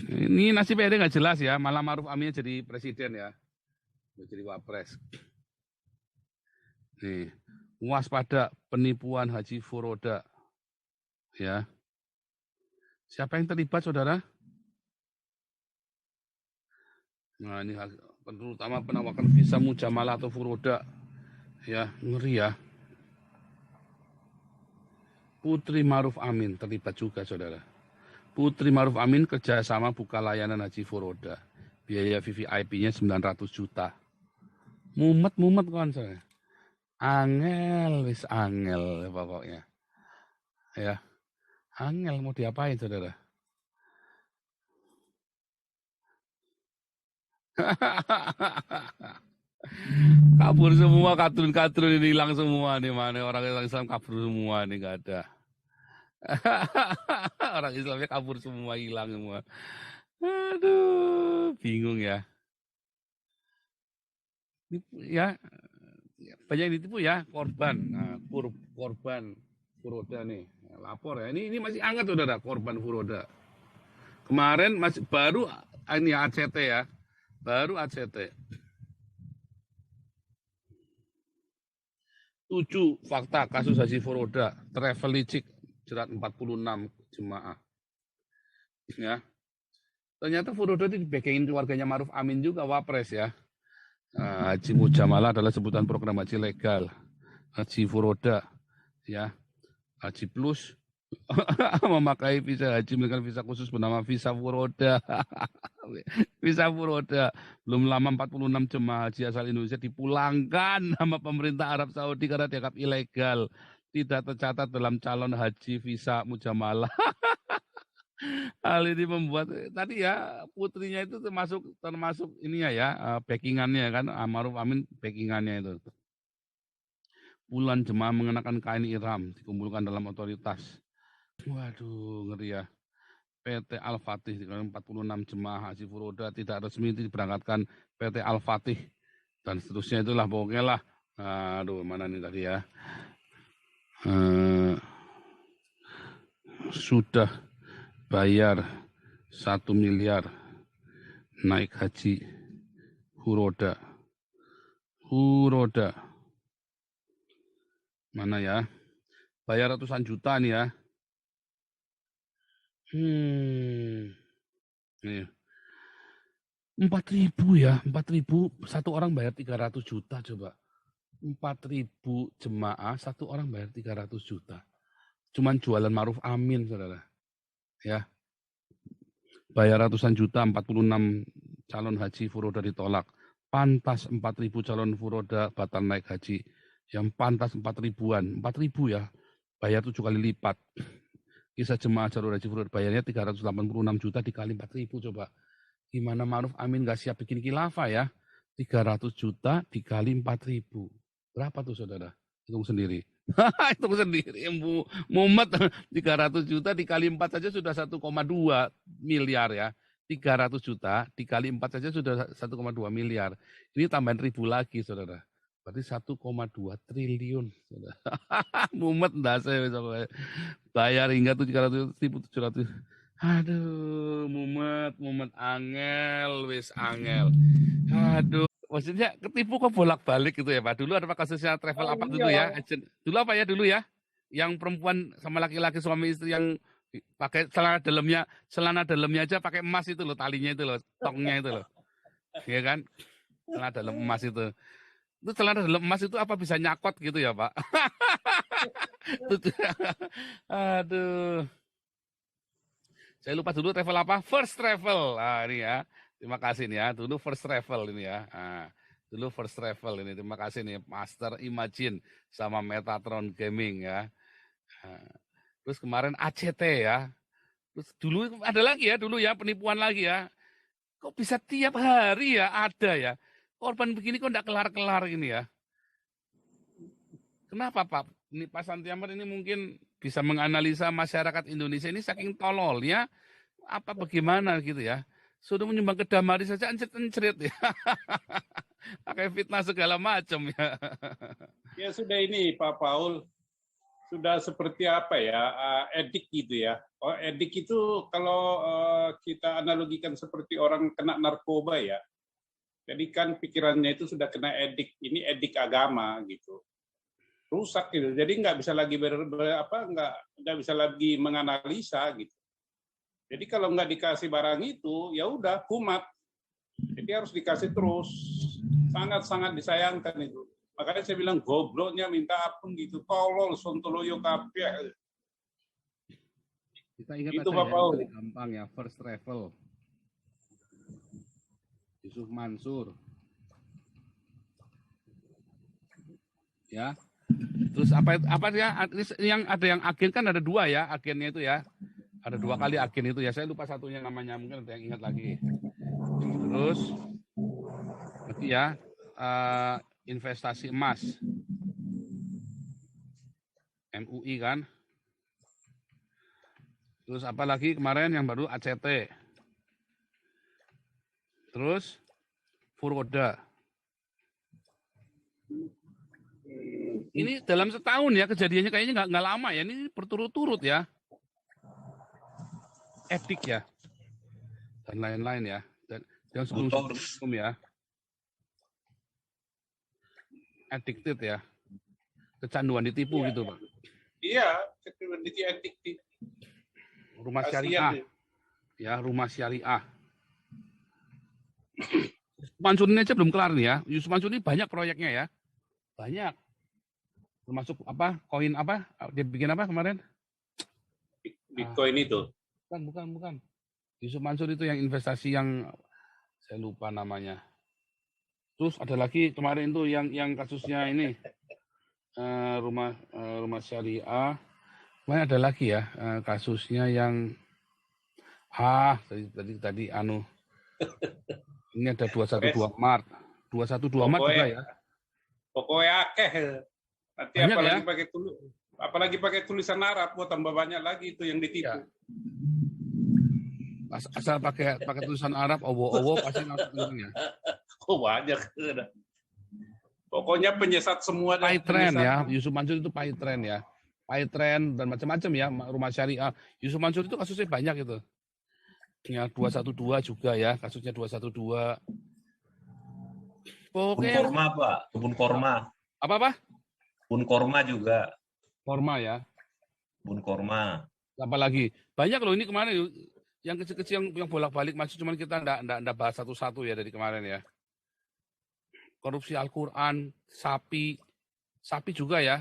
Ini nasib PD nggak jelas ya. Malah Maruf Aminnya jadi presiden ya. Jadi wapres. Nih, waspada penipuan Haji Furoda. Ya. Siapa yang terlibat, saudara? Nah, ini terutama penawakan visa mujamalah atau furoda. Ya, ngeri ya. Putri Maruf Amin terlibat juga, saudara. Putri Maruf Amin kerjasama buka layanan haji furoda. Biaya VVIP-nya 900 juta. Mumet kan, saudara. Angel, wis angel pokoknya. Ya, angel mau diapain, saudara? Kabur semua, katun-katun ini hilang semua nih, mana orang Islam kabur semua nih, nggak ada. Orang Islamnya kabur semua, hilang semua. Aduh, bingung ya. Ya, banyak yang ditipu ya, korban. Nah, korban furoda nih, lapor ya. Ini masih hangat, saudara, korban furoda. Kemarin masih baru ini ACT ya, baru ACT. 7 fakta kasus haji furoda, travel licik, jerat 46 jemaah. Ya, ternyata furoda itu dibacking keluarganya Maruf Amin juga, wapres ya. Haji mujamalah adalah sebutan program haji legal. Haji furoda, ya, haji plus, memakai visa haji dengan visa khusus bernama visa furoda. Visa furoda. Belum lama 46 jemaah haji asal Indonesia dipulangkan sama pemerintah Arab Saudi karena dianggap ilegal. Tidak tercatat dalam calon haji visa mujamalah. Hal ini membuat tadi ya putrinya itu termasuk ininya ya, backingannya kan, Maruf Amin backingannya itu. Puluhan jemaah mengenakan kain ihram dikumpulkan dalam otoritas. Waduh, ngeri ya. PT Al-Fatih 46 jemaah haji furoda tidak resmi diberangkatkan PT Al-Fatih dan seterusnya, itulah pokoknya lah. Aduh, mana nih tadi ya. Sudah bayar 1 miliar naik haji furoda. Mana ya? Bayar ratusan juta nih ya. Iya. 4.000 ya, 4.000 satu orang bayar 300 juta coba. 4.000 jemaah, satu orang bayar 300 juta. Cuman jualan Ma'ruf Amin, saudara. Ya, bayar ratusan juta, 46 calon haji furoda ditolak. Pantas 4.000 calon furoda batal naik haji. Yang pantas 4.000-an, 4.000 ya, bayar 7 kali lipat. Kisah jemaah calon haji furoda bayarnya 386 juta dikali 4.000 coba. Gimana Ma'ruf Amin nggak siap bikin khilafah ya? 300 juta dikali 4.000. Berapa tuh saudara? Hitung sendiri. Hitung sendiri. Mumet 300 juta dikali 4 saja sudah 1,2 miliar ya. 300 juta dikali 4 saja sudah 1,2 miliar. Ini tambahan 1.000 lagi saudara. Berarti 1,2 triliun. Saudara. Mumet enggak saya. Bayar hingga 700.700. Aduh, mumet angel, wis angel. Aduh, maksudnya ketipu kok bolak-balik gitu ya Pak. Dulu ada kasusnya travel apa dulu ya? Dulu apa ya dulu ya? Yang perempuan sama laki-laki suami istri yang pakai celana dalamnya aja pakai emas itu loh, talinya itu loh, tongnya itu loh. Iya kan? Celana dalam emas itu. Itu celana dalam emas itu apa bisa nyakot gitu ya Pak? Aduh. Saya lupa dulu travel apa? First Travel. Ah, ini ya. Terima kasih nih ya. Dulu First Travel ini ya. Dulu First Travel ini. Terima kasih nih Master Imagine sama Metatron Gaming ya. Terus kemarin ACT ya. Terus dulu ada lagi ya, dulu ya penipuan lagi ya. Kok bisa tiap hari ya ada ya. Korban begini kok enggak kelar-kelar ini ya. Kenapa Pak? Ini Pak Santiamat ini mungkin bisa menganalisa masyarakat Indonesia ini saking tololnya apa bagaimana gitu ya. Sudah menyumbang ke Damari saja encret-encret ya. Pakai fitnah segala macam ya. Ya sudah ini Pak Paul, sudah seperti apa ya, edik gitu ya. Oh, edik itu kalau kita analogikan seperti orang kena narkoba ya. Jadi kan pikirannya itu sudah kena edik, ini edik agama gitu. Rusak gitu. Jadi nggak bisa lagi nggak bisa lagi menganalisa gitu. Jadi kalau nggak dikasih barang itu, ya udah kumat. Jadi harus dikasih terus. Sangat-sangat disayangkan itu. Makanya saya bilang gobloknya minta ampun gitu. Tolol sontoloyo kabeh. Kita ingat itu aja Bapak. Ya, gampang ya, First Travel. Yusuf Mansur. Ya. Terus apa ya yang ada yang agen kan ada 2 ya, agennya itu ya. Ada 2 kali agen itu ya. Saya lupa satunya namanya, mungkin ada yang ingat lagi. Terus berarti ya investasi emas. MUI kan. Terus apa lagi kemarin yang baru ACT. Terus Furoda. Ini dalam setahun ya kejadiannya kayaknya nggak lama ya. Ini berturut-turut ya. Edik ya. Dan lain-lain ya. Dan sebelum ya. Addicted ya. Kecanduan ditipu ya. Gitu Pak. Iya, kecanduan edik. Rumah syariah. Ya, rumah syariah. Mansur ini aja belum kelar nih ya. Yusuf Mansur ini banyak proyeknya ya. Banyak. Termasuk apa? Koin apa? Dia bikin apa kemarin? Bitcoin itu. Bukan. Yusuf Mansur itu yang investasi yang saya lupa namanya. Terus ada lagi kemarin tuh yang kasusnya ini rumah syariah. Kemarin ada lagi ya kasusnya yang tadi ini ada 212 Maret. 212 Maret juga ya. Pokoknya akeh. Nanti banyak apalagi pakai tulisan Arab, tambah banyak lagi itu yang ditipu. Ya. Asal pakai tulisan Arab, owo pasti langsung ya. Oh banyak. Pokoknya penyesat semua. Paytren ya, Yusuf Mansur itu Paytren ya. Paytren dan macam-macam ya, rumah syariah. Yusuf Mansur itu kasusnya banyak itu. Ya 212 juga ya, kasusnya 212. Pokoknya kebun korma Pak, kebun korma. Apa? Kebun korma juga. Korma ya. Kebun korma. Apa lagi? Banyak loh ini kemarin Yang kecil-kecil yang bolak-balik maju, cuman kita ndak bahas satu-satu ya dari kemarin ya. Korupsi Al-Quran, sapi juga ya.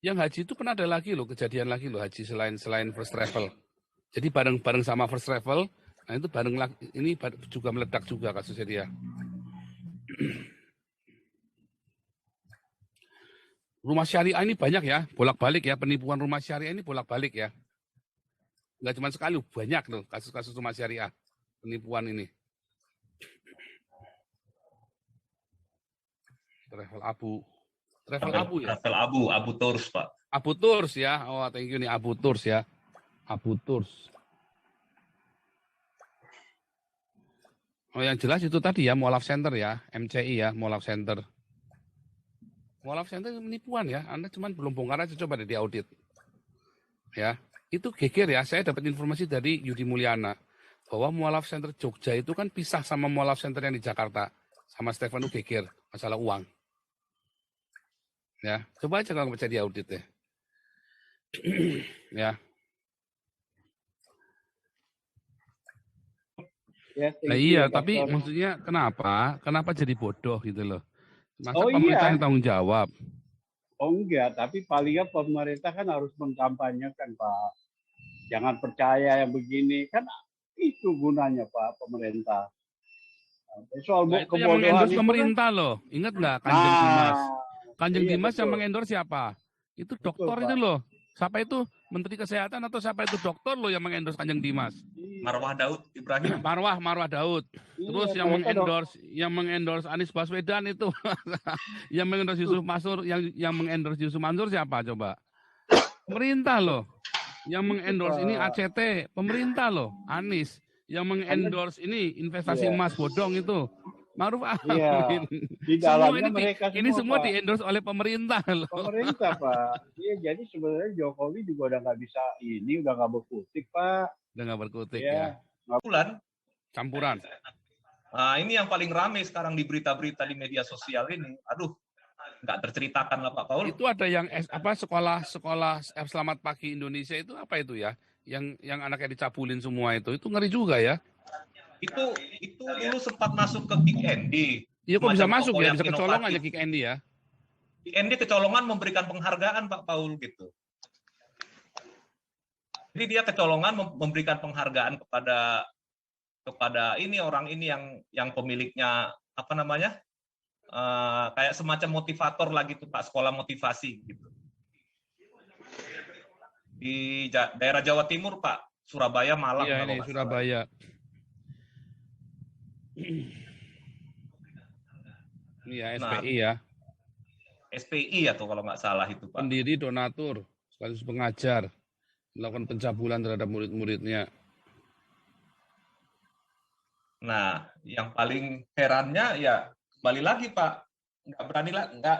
Yang haji itu pernah ada lagi loh, kejadian lagi loh haji selain first travel. Jadi bareng sama first travel, nah itu bareng ini juga meledak juga kasusnya dia. Rumah syariah ini banyak ya, bolak-balik ya, penipuan rumah syariah ini bolak-balik ya. Nggak cuma sekali, banyak loh kasus-kasus rumah syariah, penipuan ini. Travel Abu ya? Travel Abu Tours, Pak. Abu Tours ya, oh thank you nih, Abu Tours ya. Abu Tours. Oh yang jelas itu tadi ya, Molaf Center ya, MCI ya, Molaf Center. Molaf Center penipuan ya, Anda cuma belum bongkar aja, coba deh diaudit. Ya, itu geger ya, saya dapat informasi dari Yudi Mulyana, bahwa Molaf Center Jogja itu kan pisah sama Molaf Center yang di Jakarta, sama Stefano geger, masalah uang. Ya, coba aja kalau baca di audit ya. Ya. Nah, iya, tapi maksudnya kenapa jadi bodoh gitu loh? Masa pemerintah yang tanggung jawab? Oh enggak, tapi palingnya pemerintah kan harus mengkampanyekan, Pak. Jangan percaya yang begini, kan itu gunanya Pak pemerintah. Soal nah, itu yang mengendorse pemerintah kan, loh, ingat nggak Kanjeng Dimas? Kanjeng Dimas yang mengendorse siapa? Itu dokter itu loh. Siapa itu? Menteri Kesehatan atau siapa itu dokter loh yang mengendorse Kanjeng Dimas? Marwah Daud Ibrahim. Marwah Daud. Terus yang mengendorse Anies Baswedan itu. Yang mengendorse Yusuf Mansur, yang mengendorse Yusuf Mansur siapa coba? Pemerintah loh. Yang mengendorse ini ACT, pemerintah loh, Anies. Yang mengendorse ini investasi emas bodong itu. Maruf Amin. Di dalamnya mereka semua di-endorse oleh pemerintah loh. Pemerintah, Pak. Iya, jadi sebenarnya Jokowi juga udah nggak bisa udah nggak berkutik, Pak. Udah nggak berkutik ya. Campuran. Nah, ini yang paling ramai sekarang di berita-berita di media sosial ini. Aduh, nggak terceritakan lah Pak Paul. Itu ada yang sekolah Selamat Pagi Indonesia itu apa itu ya? Yang anaknya dicabulin semua itu ngeri juga ya. Itu dulu sempat masuk ke Kick Andy. Iya, kok bisa masuk ya? Bisa kecolongan aja Kick Andy ya? Kick Andy kecolongan memberikan penghargaan Pak Paul gitu. Jadi dia kecolongan memberikan penghargaan kepada ini orang ini yang pemiliknya apa namanya? Kayak semacam motivator lagi tuh Pak, sekolah motivasi gitu. Di daerah Jawa Timur Pak, Surabaya, Malang. Iya, ini Surabaya. Iya, SPI ya. SPI atau kalau nggak salah itu Pak. Pendiri, donatur, sekaligus pengajar, melakukan pencabulan terhadap murid-muridnya. Nah, yang paling herannya ya kembali lagi Pak,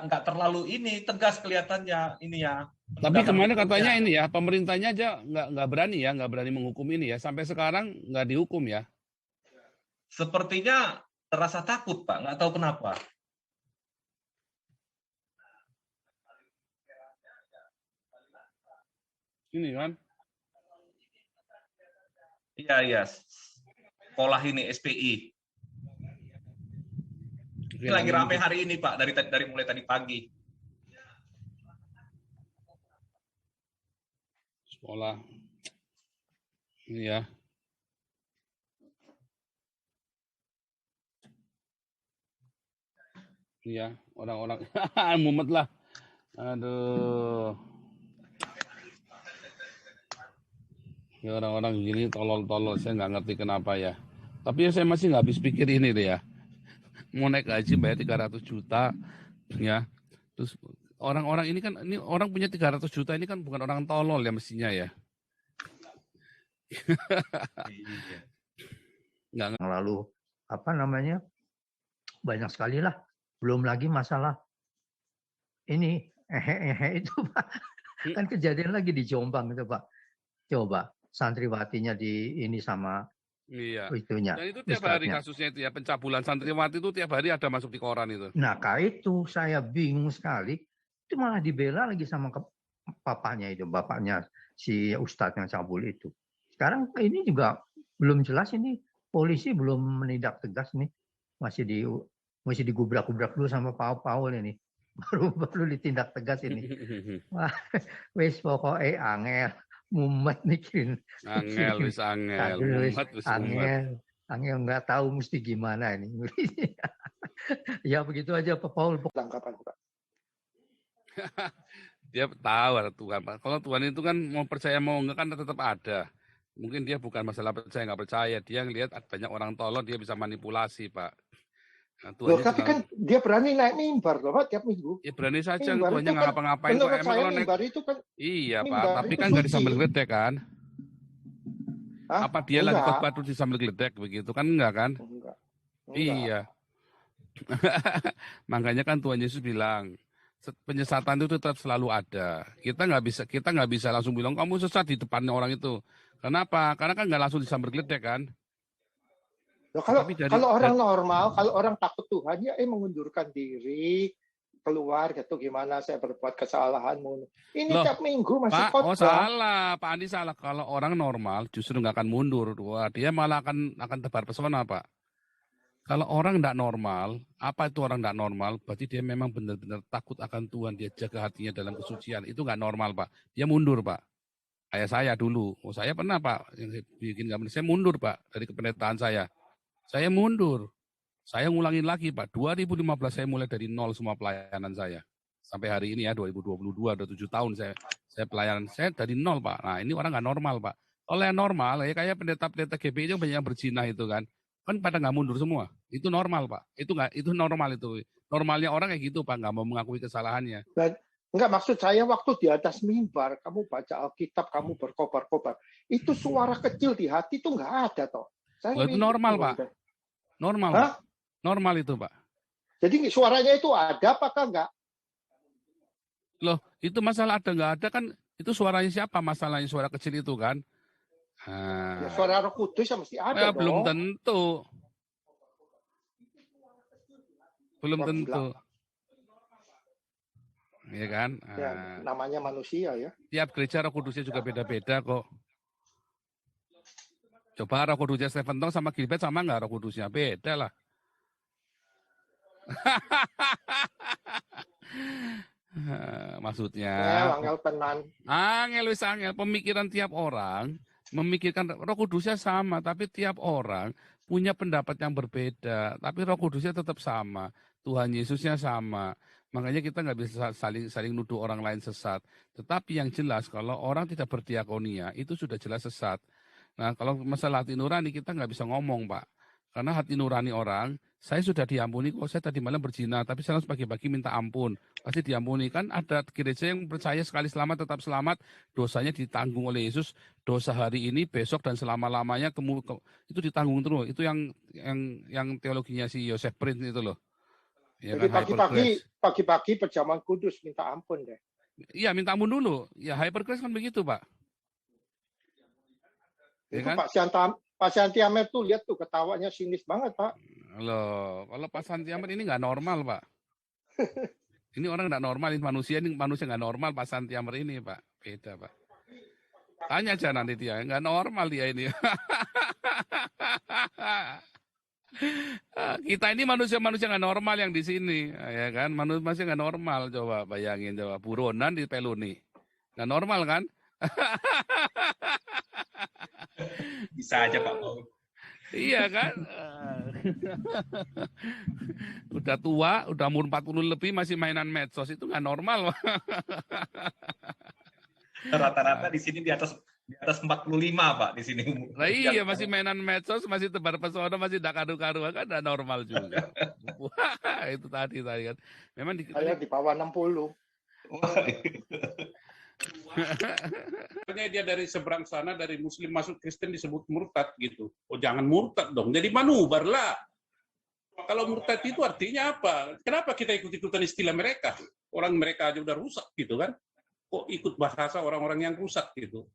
nggak terlalu ini tegas kelihatannya ini ya. Tapi kemarin katanya ini ya, pemerintahnya aja nggak berani menghukum ini ya. Sampai sekarang nggak dihukum ya. Sepertinya terasa takut Pak, nggak tahu kenapa. Ini kan? Iya. Sekolah ini SPI. Ini lagi ramai hari ini Pak, dari mulai tadi pagi. Sekolah. Ini ya. Iya, orang-orang mumet lah. Aduh. Ya orang-orang gini tolol-tolol, saya nggak ngerti kenapa ya. Tapi ya saya masih nggak habis pikir ini deh ya. Mau naik gaji bayar 300 juta, ya. Terus orang-orang ini kan, ini orang punya 300 juta ini kan bukan orang tolol ya mestinya ya. Nggak. Lalu apa namanya? Banyak sekali lah. Belum lagi masalah ini itu Pak. Kan kejadian lagi di Jombang itu Pak. Coba santriwatinya di ini sama itunya. Dan itu tiap hari kasusnya itu ya, pencabulan santriwati itu tiap hari ada masuk di koran itu. Nah, itu saya bingung sekali itu malah dibela lagi sama papanya itu, bapaknya si ustadz yang cabul itu. Sekarang ini juga belum jelas, ini polisi belum menindak tegas nih, masih digubrak-gubrak dulu sama Pak Paul ini, baru ditindak tegas ini. Wah, wis pokoknya angel, mumet mikirin. Wis mumet wis mumet. Angel nggak tahu mesti gimana ini. Ya begitu aja Pak Paul. Tanggapan Pak. Dia tahu ada Tuhan, Pak. Kalau Tuhan itu kan mau percaya mau enggak kan tetap ada. Mungkin dia bukan masalah percaya nggak percaya, dia ngelihat banyak orang tolong, dia bisa manipulasi, Pak. Nah, Loh, tapi kan dia berani naik mimbar loh Pak tiap minggu. Ya berani saja, Mimbar Tuhannya itu nggak kan, ngapa-ngapain. menurut Emang saya kalau naik, mimbar itu kan, iya Pak, mimbar tapi itu kan nggak suci. disambal geledek kan? Hah? Apa dia lagi Enggak. khotbah terus disambal geledek begitu kan? Enggak kan? Enggak. Iya. Makanya kan Tuhan Yesus bilang penyesatan itu tetap selalu ada. Kita nggak bisa langsung bilang kamu sesat di depannya orang itu. Kenapa? Karena kan nggak langsung disambar geledek kan? Loh, kalau Tapi dari- kalau orang normal, kalau orang takut Tuhan ya mengundurkan diri, keluar gitu gimana saya berbuat kesalahan. Ini Loh, tiap minggu masih Pak, oh khotbah. salah, Pak Andi salah. Kalau orang normal justru nggak akan mundur, wah, dia malah akan tebar pesona, Pak. Kalau orang nggak normal, apa itu orang nggak normal? Berarti dia memang benar-benar takut akan Tuhan, dia jaga hatinya dalam kesucian. Itu nggak normal, Pak. Dia mundur, Pak. Kayak saya dulu, saya pernah, Pak, yang saya bikin nggak benar. Saya mundur, Pak, dari kependetaan saya. Saya mundur. Saya ngulangin lagi, Pak. 2015 saya mulai dari nol semua pelayanan saya. Sampai hari ini ya, 2022, udah 7 tahun saya pelayanan. Saya dari nol, Pak. Nah, ini orang nggak normal, Pak. Kalau yang normal, ya kayak pendeta-pendeta GPI itu banyak yang berzina itu kan. Kan pada nggak mundur semua. Itu normal, Pak. Itu normal itu. Normalnya orang kayak gitu, Pak. Nggak mau mengakui kesalahannya. Enggak, maksud saya waktu di atas mimbar, kamu baca Alkitab, kamu berkobar-kobar. Itu suara kecil di hati itu nggak ada toh. Saya Loh, itu mikir, normal, loh, Pak. udah. Normal, Hah? Pak. Normal itu, Pak. Jadi suaranya itu ada apakah enggak? Loh, itu masalah ada nggak ada kan? Itu suaranya siapa? Masalahnya suara kecil itu kan? Ya, Nah, suara Roh Kudus ya mesti ada dong. belum tentu. Belum Wah, tentu. Iya kan? Ya, Nah, namanya manusia ya. tiap gereja Roh Kudusnya juga beda-beda kok. Coba Roh Kudusnya Stephen Tong sama Gilbert sama nggak Roh Kudusnya? Beda lah. Maksudnya, Ya, angel tenan. angel, pemikiran tiap orang, memikirkan Roh Kudusnya sama, tapi tiap orang punya pendapat yang berbeda, tapi Roh Kudusnya tetap sama, Tuhan Yesusnya sama. Makanya kita nggak bisa saling nuduh orang lain sesat. Tetapi yang jelas kalau orang tidak berdiakonia itu sudah jelas sesat. Nah, kalau masalah hati nurani kita nggak bisa ngomong, Pak. Karena hati nurani orang, saya sudah diampuni kok, saya tadi malam berzina, tapi saya harus pagi-pagi minta ampun. Pasti diampuni. Kan ada gereja yang percaya sekali selamat tetap selamat, dosanya ditanggung oleh Yesus, dosa hari ini, besok, dan selama-lamanya, itu ditanggung terus. Itu yang teologinya si Joseph Prince itu loh. Ya Jadi kan, pagi-pagi perjamuan kudus minta ampun deh. Iya, minta ampun dulu. Ya, hypergrace kan begitu, Pak. Ya Itu kan? Pak Santi Amer tuh lihat tuh ketawanya sinis banget Pak. Loh, kalau Pak Santi Ahmad ini nggak normal, Pak. Ini orang nggak normal, ini manusia nggak normal, Pak Santi Ahmad ini, Pak. Beda, Pak. Tanya aja nanti dia, nggak normal dia ini. Kita ini manusia-manusia nggak normal yang di sini, ya kan? Manusia nggak normal, coba bayangin, coba buronan di peluni, nggak normal kan? Bisa aja Pak Paul. Iya kan? Udah tua, udah umur 40 lebih masih mainan medsos, itu nggak normal. Rata-rata di sini di atas 45 Pak di sini. Nah, iya, masih mainan medsos, masih tebar pesona, masih tidak karu-karuan, kan udah normal juga. Wah, itu tadi kan. Memang Saya di bawah 60. Makanya dia dari seberang sana, dari Muslim masuk Kristen disebut murtad gitu. Oh jangan murtad dong, jadi manubar lah. Kalau murtad itu artinya apa? Kenapa kita ikut-ikutan istilah mereka? Orang mereka aja udah rusak gitu kan. Kok ikut bahasa orang-orang yang rusak gitu?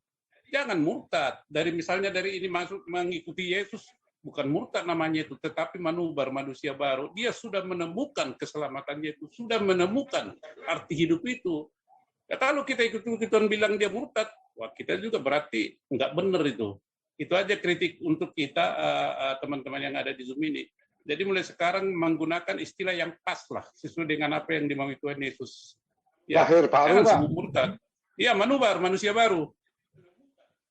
Jangan murtad. Misalnya dari ini masuk mengikuti Yesus, bukan murtad namanya itu, tetapi manubar, manusia baru. Dia sudah menemukan keselamatannya itu, sudah menemukan arti hidup itu. Ya, kalau kita ikut-ikutan bilang dia murtad, wah kita juga berarti nggak benar itu. Itu aja kritik untuk kita, teman-teman yang ada di Zoom ini. Jadi mulai sekarang menggunakan istilah yang pas lah, sesuai dengan apa yang dimaui Tuhan Yesus. Ya, Lahir baru, jangan Pak. sebut murtad. Iya, manubar, manusia baru.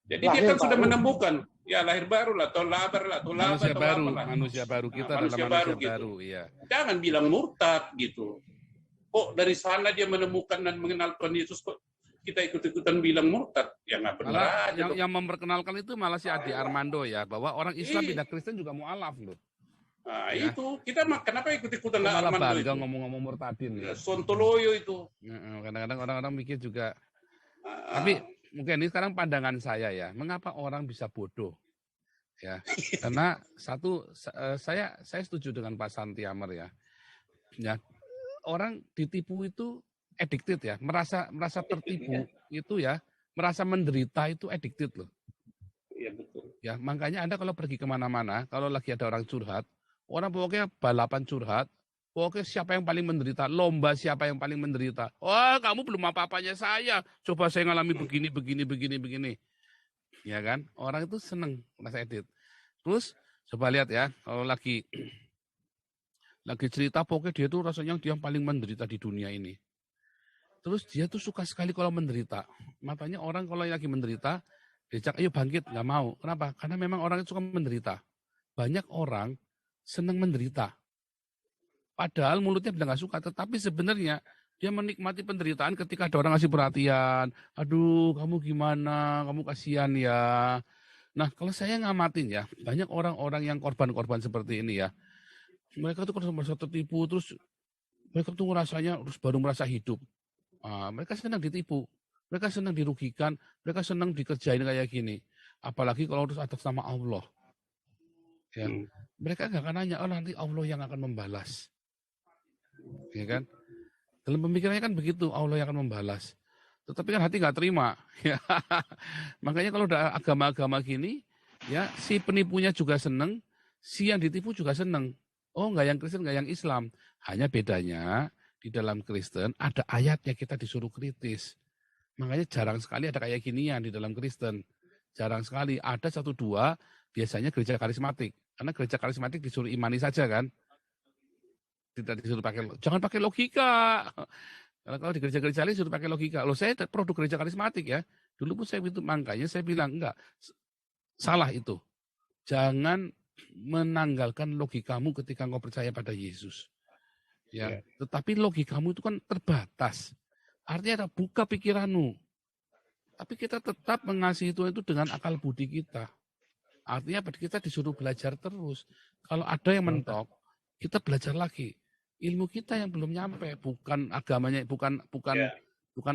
Jadi dia Lahir kan sudah baru. menemukan, ya lahir baru lah, tolabar lah, Manusia atau baru, apalah. manusia baru kita adalah Manusia manusia baru baru, gitu. iya. Jangan bilang murtad gitu. Kok dari sana dia menemukan dan mengenal Tuhan Yesus, kok kita ikut-ikutan bilang murtad? Ya nggak benar Malah aja. dong. yang memperkenalkan itu malah si Adi Armando ya, bahwa orang Islam Iya. pindah Kristen juga mualaf loh. Nah, Ya. itu kita kenapa ikut-ikutan Kok malah Armando bangga itu? ngomong-ngomong murtadin. Ya, Ya. Sontoloyo itu. Kadang-kadang orang-orang mikir juga. Ah, Tapi mungkin ini sekarang pandangan saya ya, mengapa orang bisa bodoh? Ya, karena satu saya setuju dengan Pak Santiamer ya. Ya, orang ditipu itu addicted ya, merasa tertipu itu ya, merasa menderita itu addicted loh. iya betul. Ya, makanya Anda kalau pergi kemana-mana, kalau lagi ada orang curhat, orang pokoknya balapan curhat, pokoknya siapa yang paling menderita, lomba siapa yang paling menderita. Wah, kamu belum apa-apanya saya, coba saya ngalami begini. Ya kan, orang itu seneng merasa edit. Terus coba lihat ya, kalau lagi cerita, pokoknya dia tuh rasanya dia yang paling menderita di dunia ini. Terus dia tuh suka sekali kalau menderita. Makanya orang kalau lagi menderita, diajak ayo bangkit, nggak mau. Kenapa? Karena memang orang itu suka menderita. Banyak orang senang menderita. Padahal mulutnya bilang nggak suka, tetapi sebenarnya dia menikmati penderitaan ketika ada orang ngasih perhatian. Aduh, kamu gimana? Kamu kasihan ya. Nah, kalau saya ngamatin ya, banyak orang-orang yang korban-korban seperti ini ya. Mereka tuh kalau merasa tertipu, terus mereka tuh rasanya terus baru merasa hidup. Mereka senang ditipu. Mereka senang dirugikan, mereka senang dikerjain kayak gini. Apalagi kalau harus atas nama Allah. Ya. Mereka nggak akan nanya, oh nanti Allah yang akan membalas. Ya kan? Dalam pemikirannya kan begitu, Allah yang akan membalas. Tetapi kan hati nggak terima. Ya. Makanya kalau ada agama-agama gini, ya si penipunya juga senang, si yang ditipu juga senang. Oh nggak yang Kristen, nggak yang Islam. Hanya bedanya di dalam Kristen ada ayatnya kita disuruh kritis. Makanya jarang sekali ada kayak ginian di dalam Kristen. Jarang sekali. Ada 1-2, biasanya gereja karismatik. Karena gereja karismatik disuruh imani saja kan. Tidak disuruh jangan pakai logika. Kalau di gereja-gereja lain disuruh pakai logika. Loh saya produk gereja karismatik ya. Dulu pun saya itu, makanya saya bilang enggak. Salah itu. Jangan menanggalkan logikamu ketika engkau percaya pada Yesus. Ya, tetapi logikamu itu kan terbatas. Artinya ada buka pikiranmu. Tapi kita tetap mengasihi Tuhan itu dengan akal budi kita. Artinya kita disuruh belajar terus. Kalau ada yang mentok, kita belajar lagi. Ilmu kita yang belum nyampe, bukan agamanya, bukan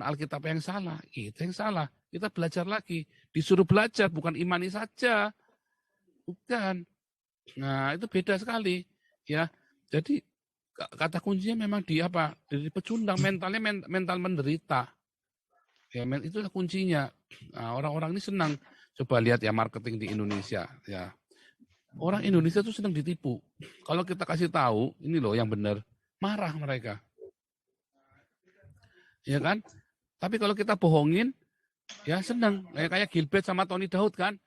Alkitab yang salah. Kita yang salah. Kita belajar lagi. Disuruh belajar, bukan imani saja. Bukan. Nah, itu beda sekali. Ya. Jadi kata kuncinya memang di apa? Dari pecundang, mentalnya mental menderita. Ya, itulah kuncinya. Nah, orang-orang ini senang. Coba lihat ya marketing di Indonesia. Ya, orang Indonesia tuh senang ditipu. Kalau kita kasih tahu, ini loh yang benar, marah mereka. Ya kan? Tapi kalau kita bohongin, ya senang. Kayak Gilbert sama Tony Daud kan?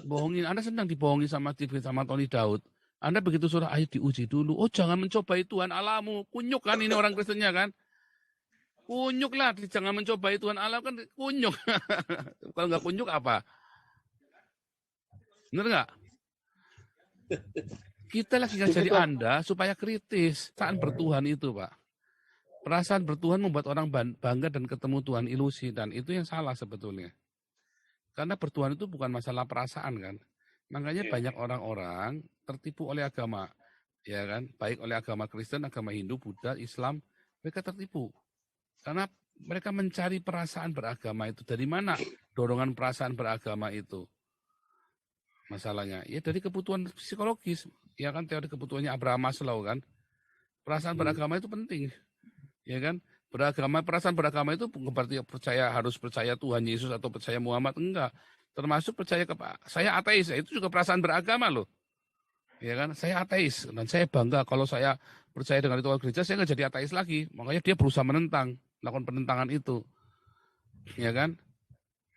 Bohongin, Anda senang dibohongin sama Gilbert sama Tony Daud. Anda begitu suruh, ayo diuji dulu. Oh jangan mencobai Tuhan Allahmu. Kunyuk kan ini orang Kristennya kan. Kunyuk lah, jangan mencobai Tuhan Allah kan kunyuk. Kalau nggak kunyuk apa? Benar nggak? Kita lagi ngajari Anda supaya kritis saat bertuhan itu Pak. Perasaan bertuhan membuat orang bangga dan ketemu Tuhan ilusi. Dan itu yang salah sebetulnya. Karena bertuhan itu bukan masalah perasaan kan. Makanya banyak orang-orang tertipu oleh agama, ya kan? Baik oleh agama Kristen, agama Hindu, Buddha, Islam, mereka tertipu. Karena mereka mencari perasaan beragama itu. Dari mana dorongan perasaan beragama itu? Masalahnya, ya dari kebutuhan psikologis. Ya kan, teori kebutuhannya Abraham Maslow kan. Perasaan beragama itu penting. Ya kan? Perasaan beragama itu bukan berarti harus percaya Tuhan Yesus atau percaya Muhammad, enggak. Termasuk percaya saya ateis, itu juga perasaan beragama loh. Ya kan? Saya ateis dan saya bangga kalau saya percaya dengan ritual gereja, saya nggak jadi ateis lagi. Makanya dia berusaha menentang, melakukan penentangan itu. Ya kan?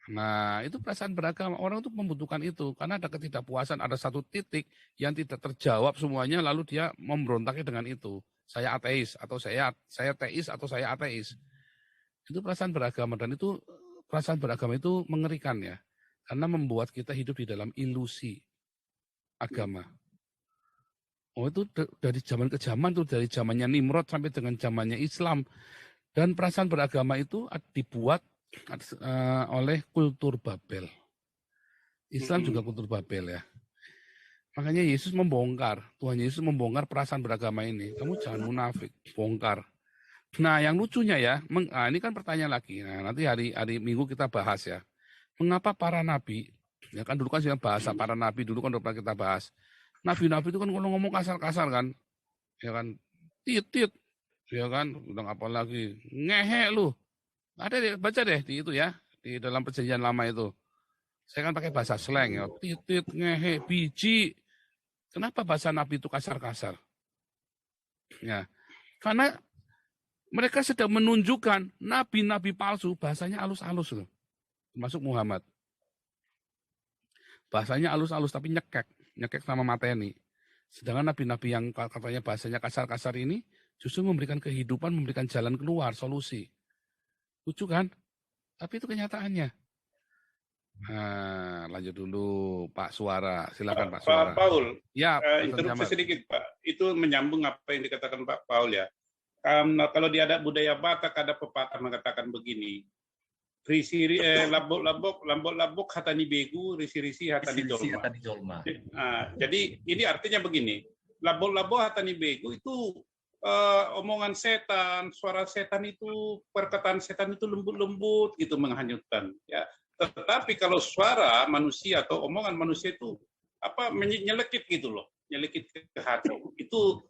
Nah, itu perasaan beragama. Orang itu membutuhkan itu karena ada ketidakpuasan, ada satu titik yang tidak terjawab semuanya, lalu dia memberontaknya dengan itu. Saya ateis atau saya teis atau saya ateis. Itu perasaan beragama, dan itu perasaan beragama itu mengerikan ya. Karena membuat kita hidup di dalam ilusi agama. Oh, itu dari zaman ke zaman tuh, dari zamannya Nimrod sampai dengan zamannya Islam. Dan perasaan beragama itu dibuat oleh kultur Babel. Islam juga kultur Babel ya. Makanya Yesus membongkar, Tuhan Yesus membongkar perasaan beragama ini. Kamu jangan munafik, bongkar. Nah, yang lucunya ya, ini kan pertanyaan lagi. Nah, nanti hari Minggu kita bahas ya. Mengapa para nabi, ya kan dulu kan sudah bahasa para nabi, dulu kan udah pernah kita bahas. Nabi-nabi itu kan kalau ngomong kasar-kasar kan, ya kan, titit, ya kan, udah apa lagi, ngehe lu. Ada deh, baca deh di itu ya, di dalam perjanjian lama itu. Saya kan pakai bahasa slang ya, titit, ngehe, biji. Kenapa bahasa nabi itu kasar-kasar? Ya, karena mereka sedang menunjukkan nabi-nabi palsu, bahasanya halus-halus loh. Termasuk Muhammad. Bahasanya halus-halus tapi nyekek sama mateni. Sedangkan nabi-nabi yang katanya bahasanya kasar-kasar ini justru memberikan kehidupan, memberikan jalan keluar, solusi. Lucu kan? Tapi itu kenyataannya. Nah, lanjut dulu Pak Suara. Silakan Pak Suara. Pak Paul, Ya, interupsi sedikit Pak. Itu menyambung apa yang dikatakan Pak Paul ya. Kalau di adat budaya Batak ada pepatah mengatakan begini. Lambok hatani begu, risi hatani jolma. Jadi ini artinya begini, lambok hatani begu itu omongan setan, suara setan itu, perkataan setan itu lembut-lembut gitu menghanyutkan. Ya, tetapi kalau suara manusia atau omongan manusia itu nyelekit gitu loh, nyelekit ke hati. Itu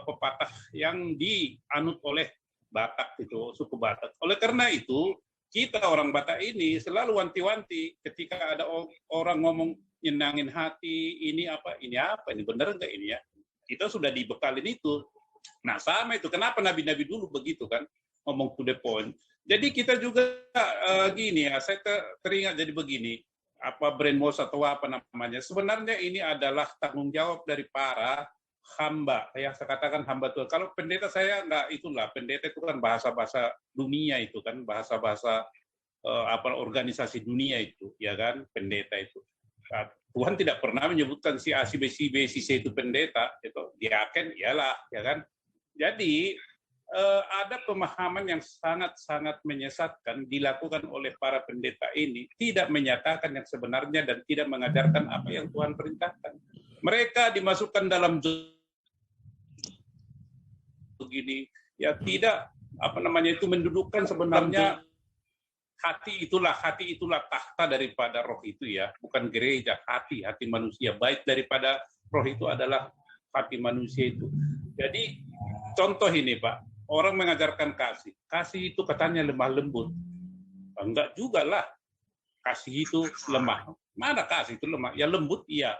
pepatah yang dianut oleh Batak itu, suku Batak. Oleh karena itu, kita orang Batak ini selalu wanti-wanti ketika ada orang ngomong nyenangin hati, ini benar enggak ini ya? Kita sudah dibekalin itu. Nah, sama itu. Kenapa nabi-nabi dulu begitu kan? Ngomong to the point. Jadi kita juga gini ya, saya teringat jadi begini, brainwash atau apa namanya. Sebenarnya ini adalah tanggung jawab dari para hamba, ya saya katakan hamba Tuhan. Kalau pendeta saya enggak, itulah pendeta itu kan bahasa-bahasa dunia itu kan, bahasa-bahasa organisasi dunia itu, ya kan, pendeta itu. Nah, Tuhan tidak pernah menyebutkan si A, si B, si C itu pendeta, itu diaken, iyalah, ya kan. Jadi ada pemahaman yang sangat-sangat menyesatkan dilakukan oleh para pendeta ini, tidak menyatakan yang sebenarnya dan tidak mengajarkan apa yang Tuhan perintahkan. Mereka dimasukkan dalam begini ya, tidak itu mendudukkan sebenarnya hati itulah tahta daripada roh itu ya, bukan gereja, hati manusia, baik daripada roh itu adalah hati manusia itu. Jadi contoh ini Pak, orang mengajarkan kasih itu katanya lemah lembut, enggak juga lah, kasih itu lemah, mana kasih itu lemah, ya lembut iya,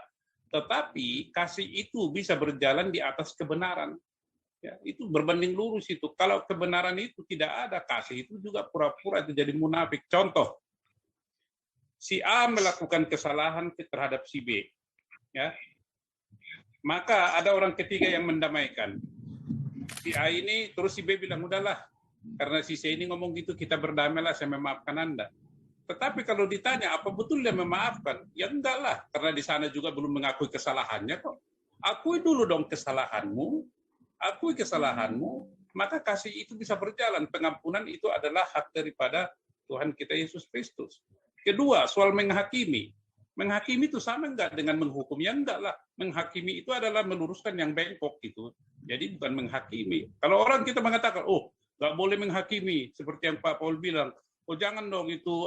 tetapi kasih itu bisa berjalan di atas kebenaran. Ya, itu berbanding lurus itu. Kalau kebenaran itu tidak ada, kasih itu juga pura-pura itu jadi munafik. Contoh, si A melakukan kesalahan terhadap si B, ya, maka ada orang ketiga yang mendamaikan. Si A ini terus si B bilang udahlah, karena si C ini ngomong gitu kita berdamailah, saya memaafkan Anda. Tetapi kalau ditanya apa betul dia memaafkan, ya enggak lah, karena di sana juga belum mengakui kesalahannya kok. Akui dulu dong kesalahanmu. Akui kesalahanmu, maka kasih itu bisa berjalan. Pengampunan itu adalah hak daripada Tuhan kita Yesus Kristus. Kedua, soal menghakimi. Menghakimi itu sama enggak dengan menghukum? Ya enggak lah. Menghakimi itu adalah meluruskan yang bengkok gitu. Jadi bukan menghakimi. Kalau orang kita mengatakan, oh enggak boleh menghakimi, seperti yang Pak Paul bilang, oh jangan dong itu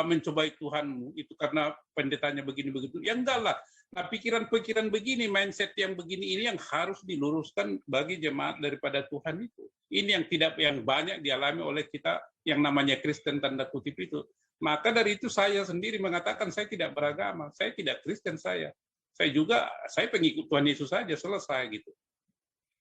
mencobai Tuhanmu, itu karena pendetanya begini-begitu. Ya enggak lah. Nah, pikiran-pikiran begini, mindset yang begini ini yang harus diluruskan bagi jemaat daripada Tuhan itu. Ini yang banyak dialami oleh kita yang namanya Kristen tanda kutip itu. Maka dari itu saya sendiri mengatakan saya tidak beragama, saya tidak Kristen saya. Saya pengikut Tuhan Yesus saja, selesai gitu.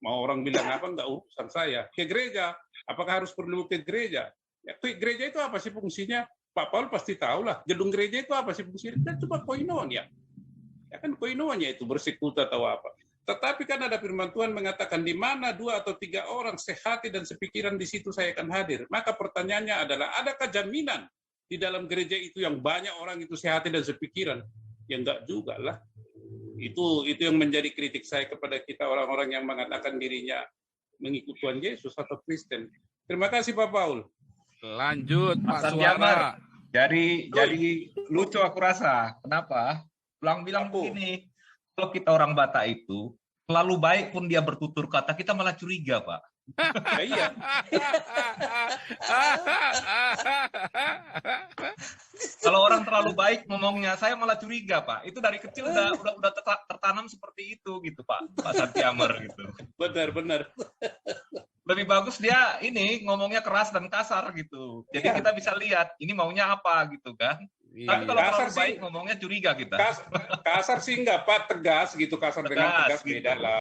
Mau orang bilang apa, nggak urusan saya. Ke gereja, apakah harus perlu ke gereja? Ya, ke gereja itu apa sih fungsinya? Pak Paul pasti tahu lah. Gedung gereja itu apa sih fungsinya? Kan cuma koinonia. Ya kan koinonia itu bersekutu atau apa. Tetapi kan ada firman Tuhan mengatakan di mana 2 atau 3 orang sehati dan sepikiran, di situ saya akan hadir. Maka pertanyaannya adalah, adakah jaminan di dalam gereja itu yang banyak orang itu sehati dan sepikiran? Ya enggak juga lah. Itu yang menjadi kritik saya kepada kita orang-orang yang mengatakan dirinya mengikut Tuhan Yesus atau Kristen. Terima kasih Pak Paul. Lanjut Mas Pak Santiamer. Suara. Jadi lucu aku rasa. Kenapa? Bilang begini, kalau kita orang Batak itu terlalu baik pun dia bertutur kata, kita malah curiga, Pak. Ya, iya. Kalau orang terlalu baik ngomongnya, saya malah curiga, Pak. Itu dari kecil udah tertanam seperti itu gitu, Pak Santiamer gitu. Benar. Lebih bagus dia ini ngomongnya keras dan kasar gitu. Jadi kita bisa lihat ini maunya apa gitu kan. Tapi kalau Kasar terlalu sih. baik ngomongnya curiga kita. Kasar sih enggak, Pak, tegas gitu, kasar dengan tegas gitu. beda lah.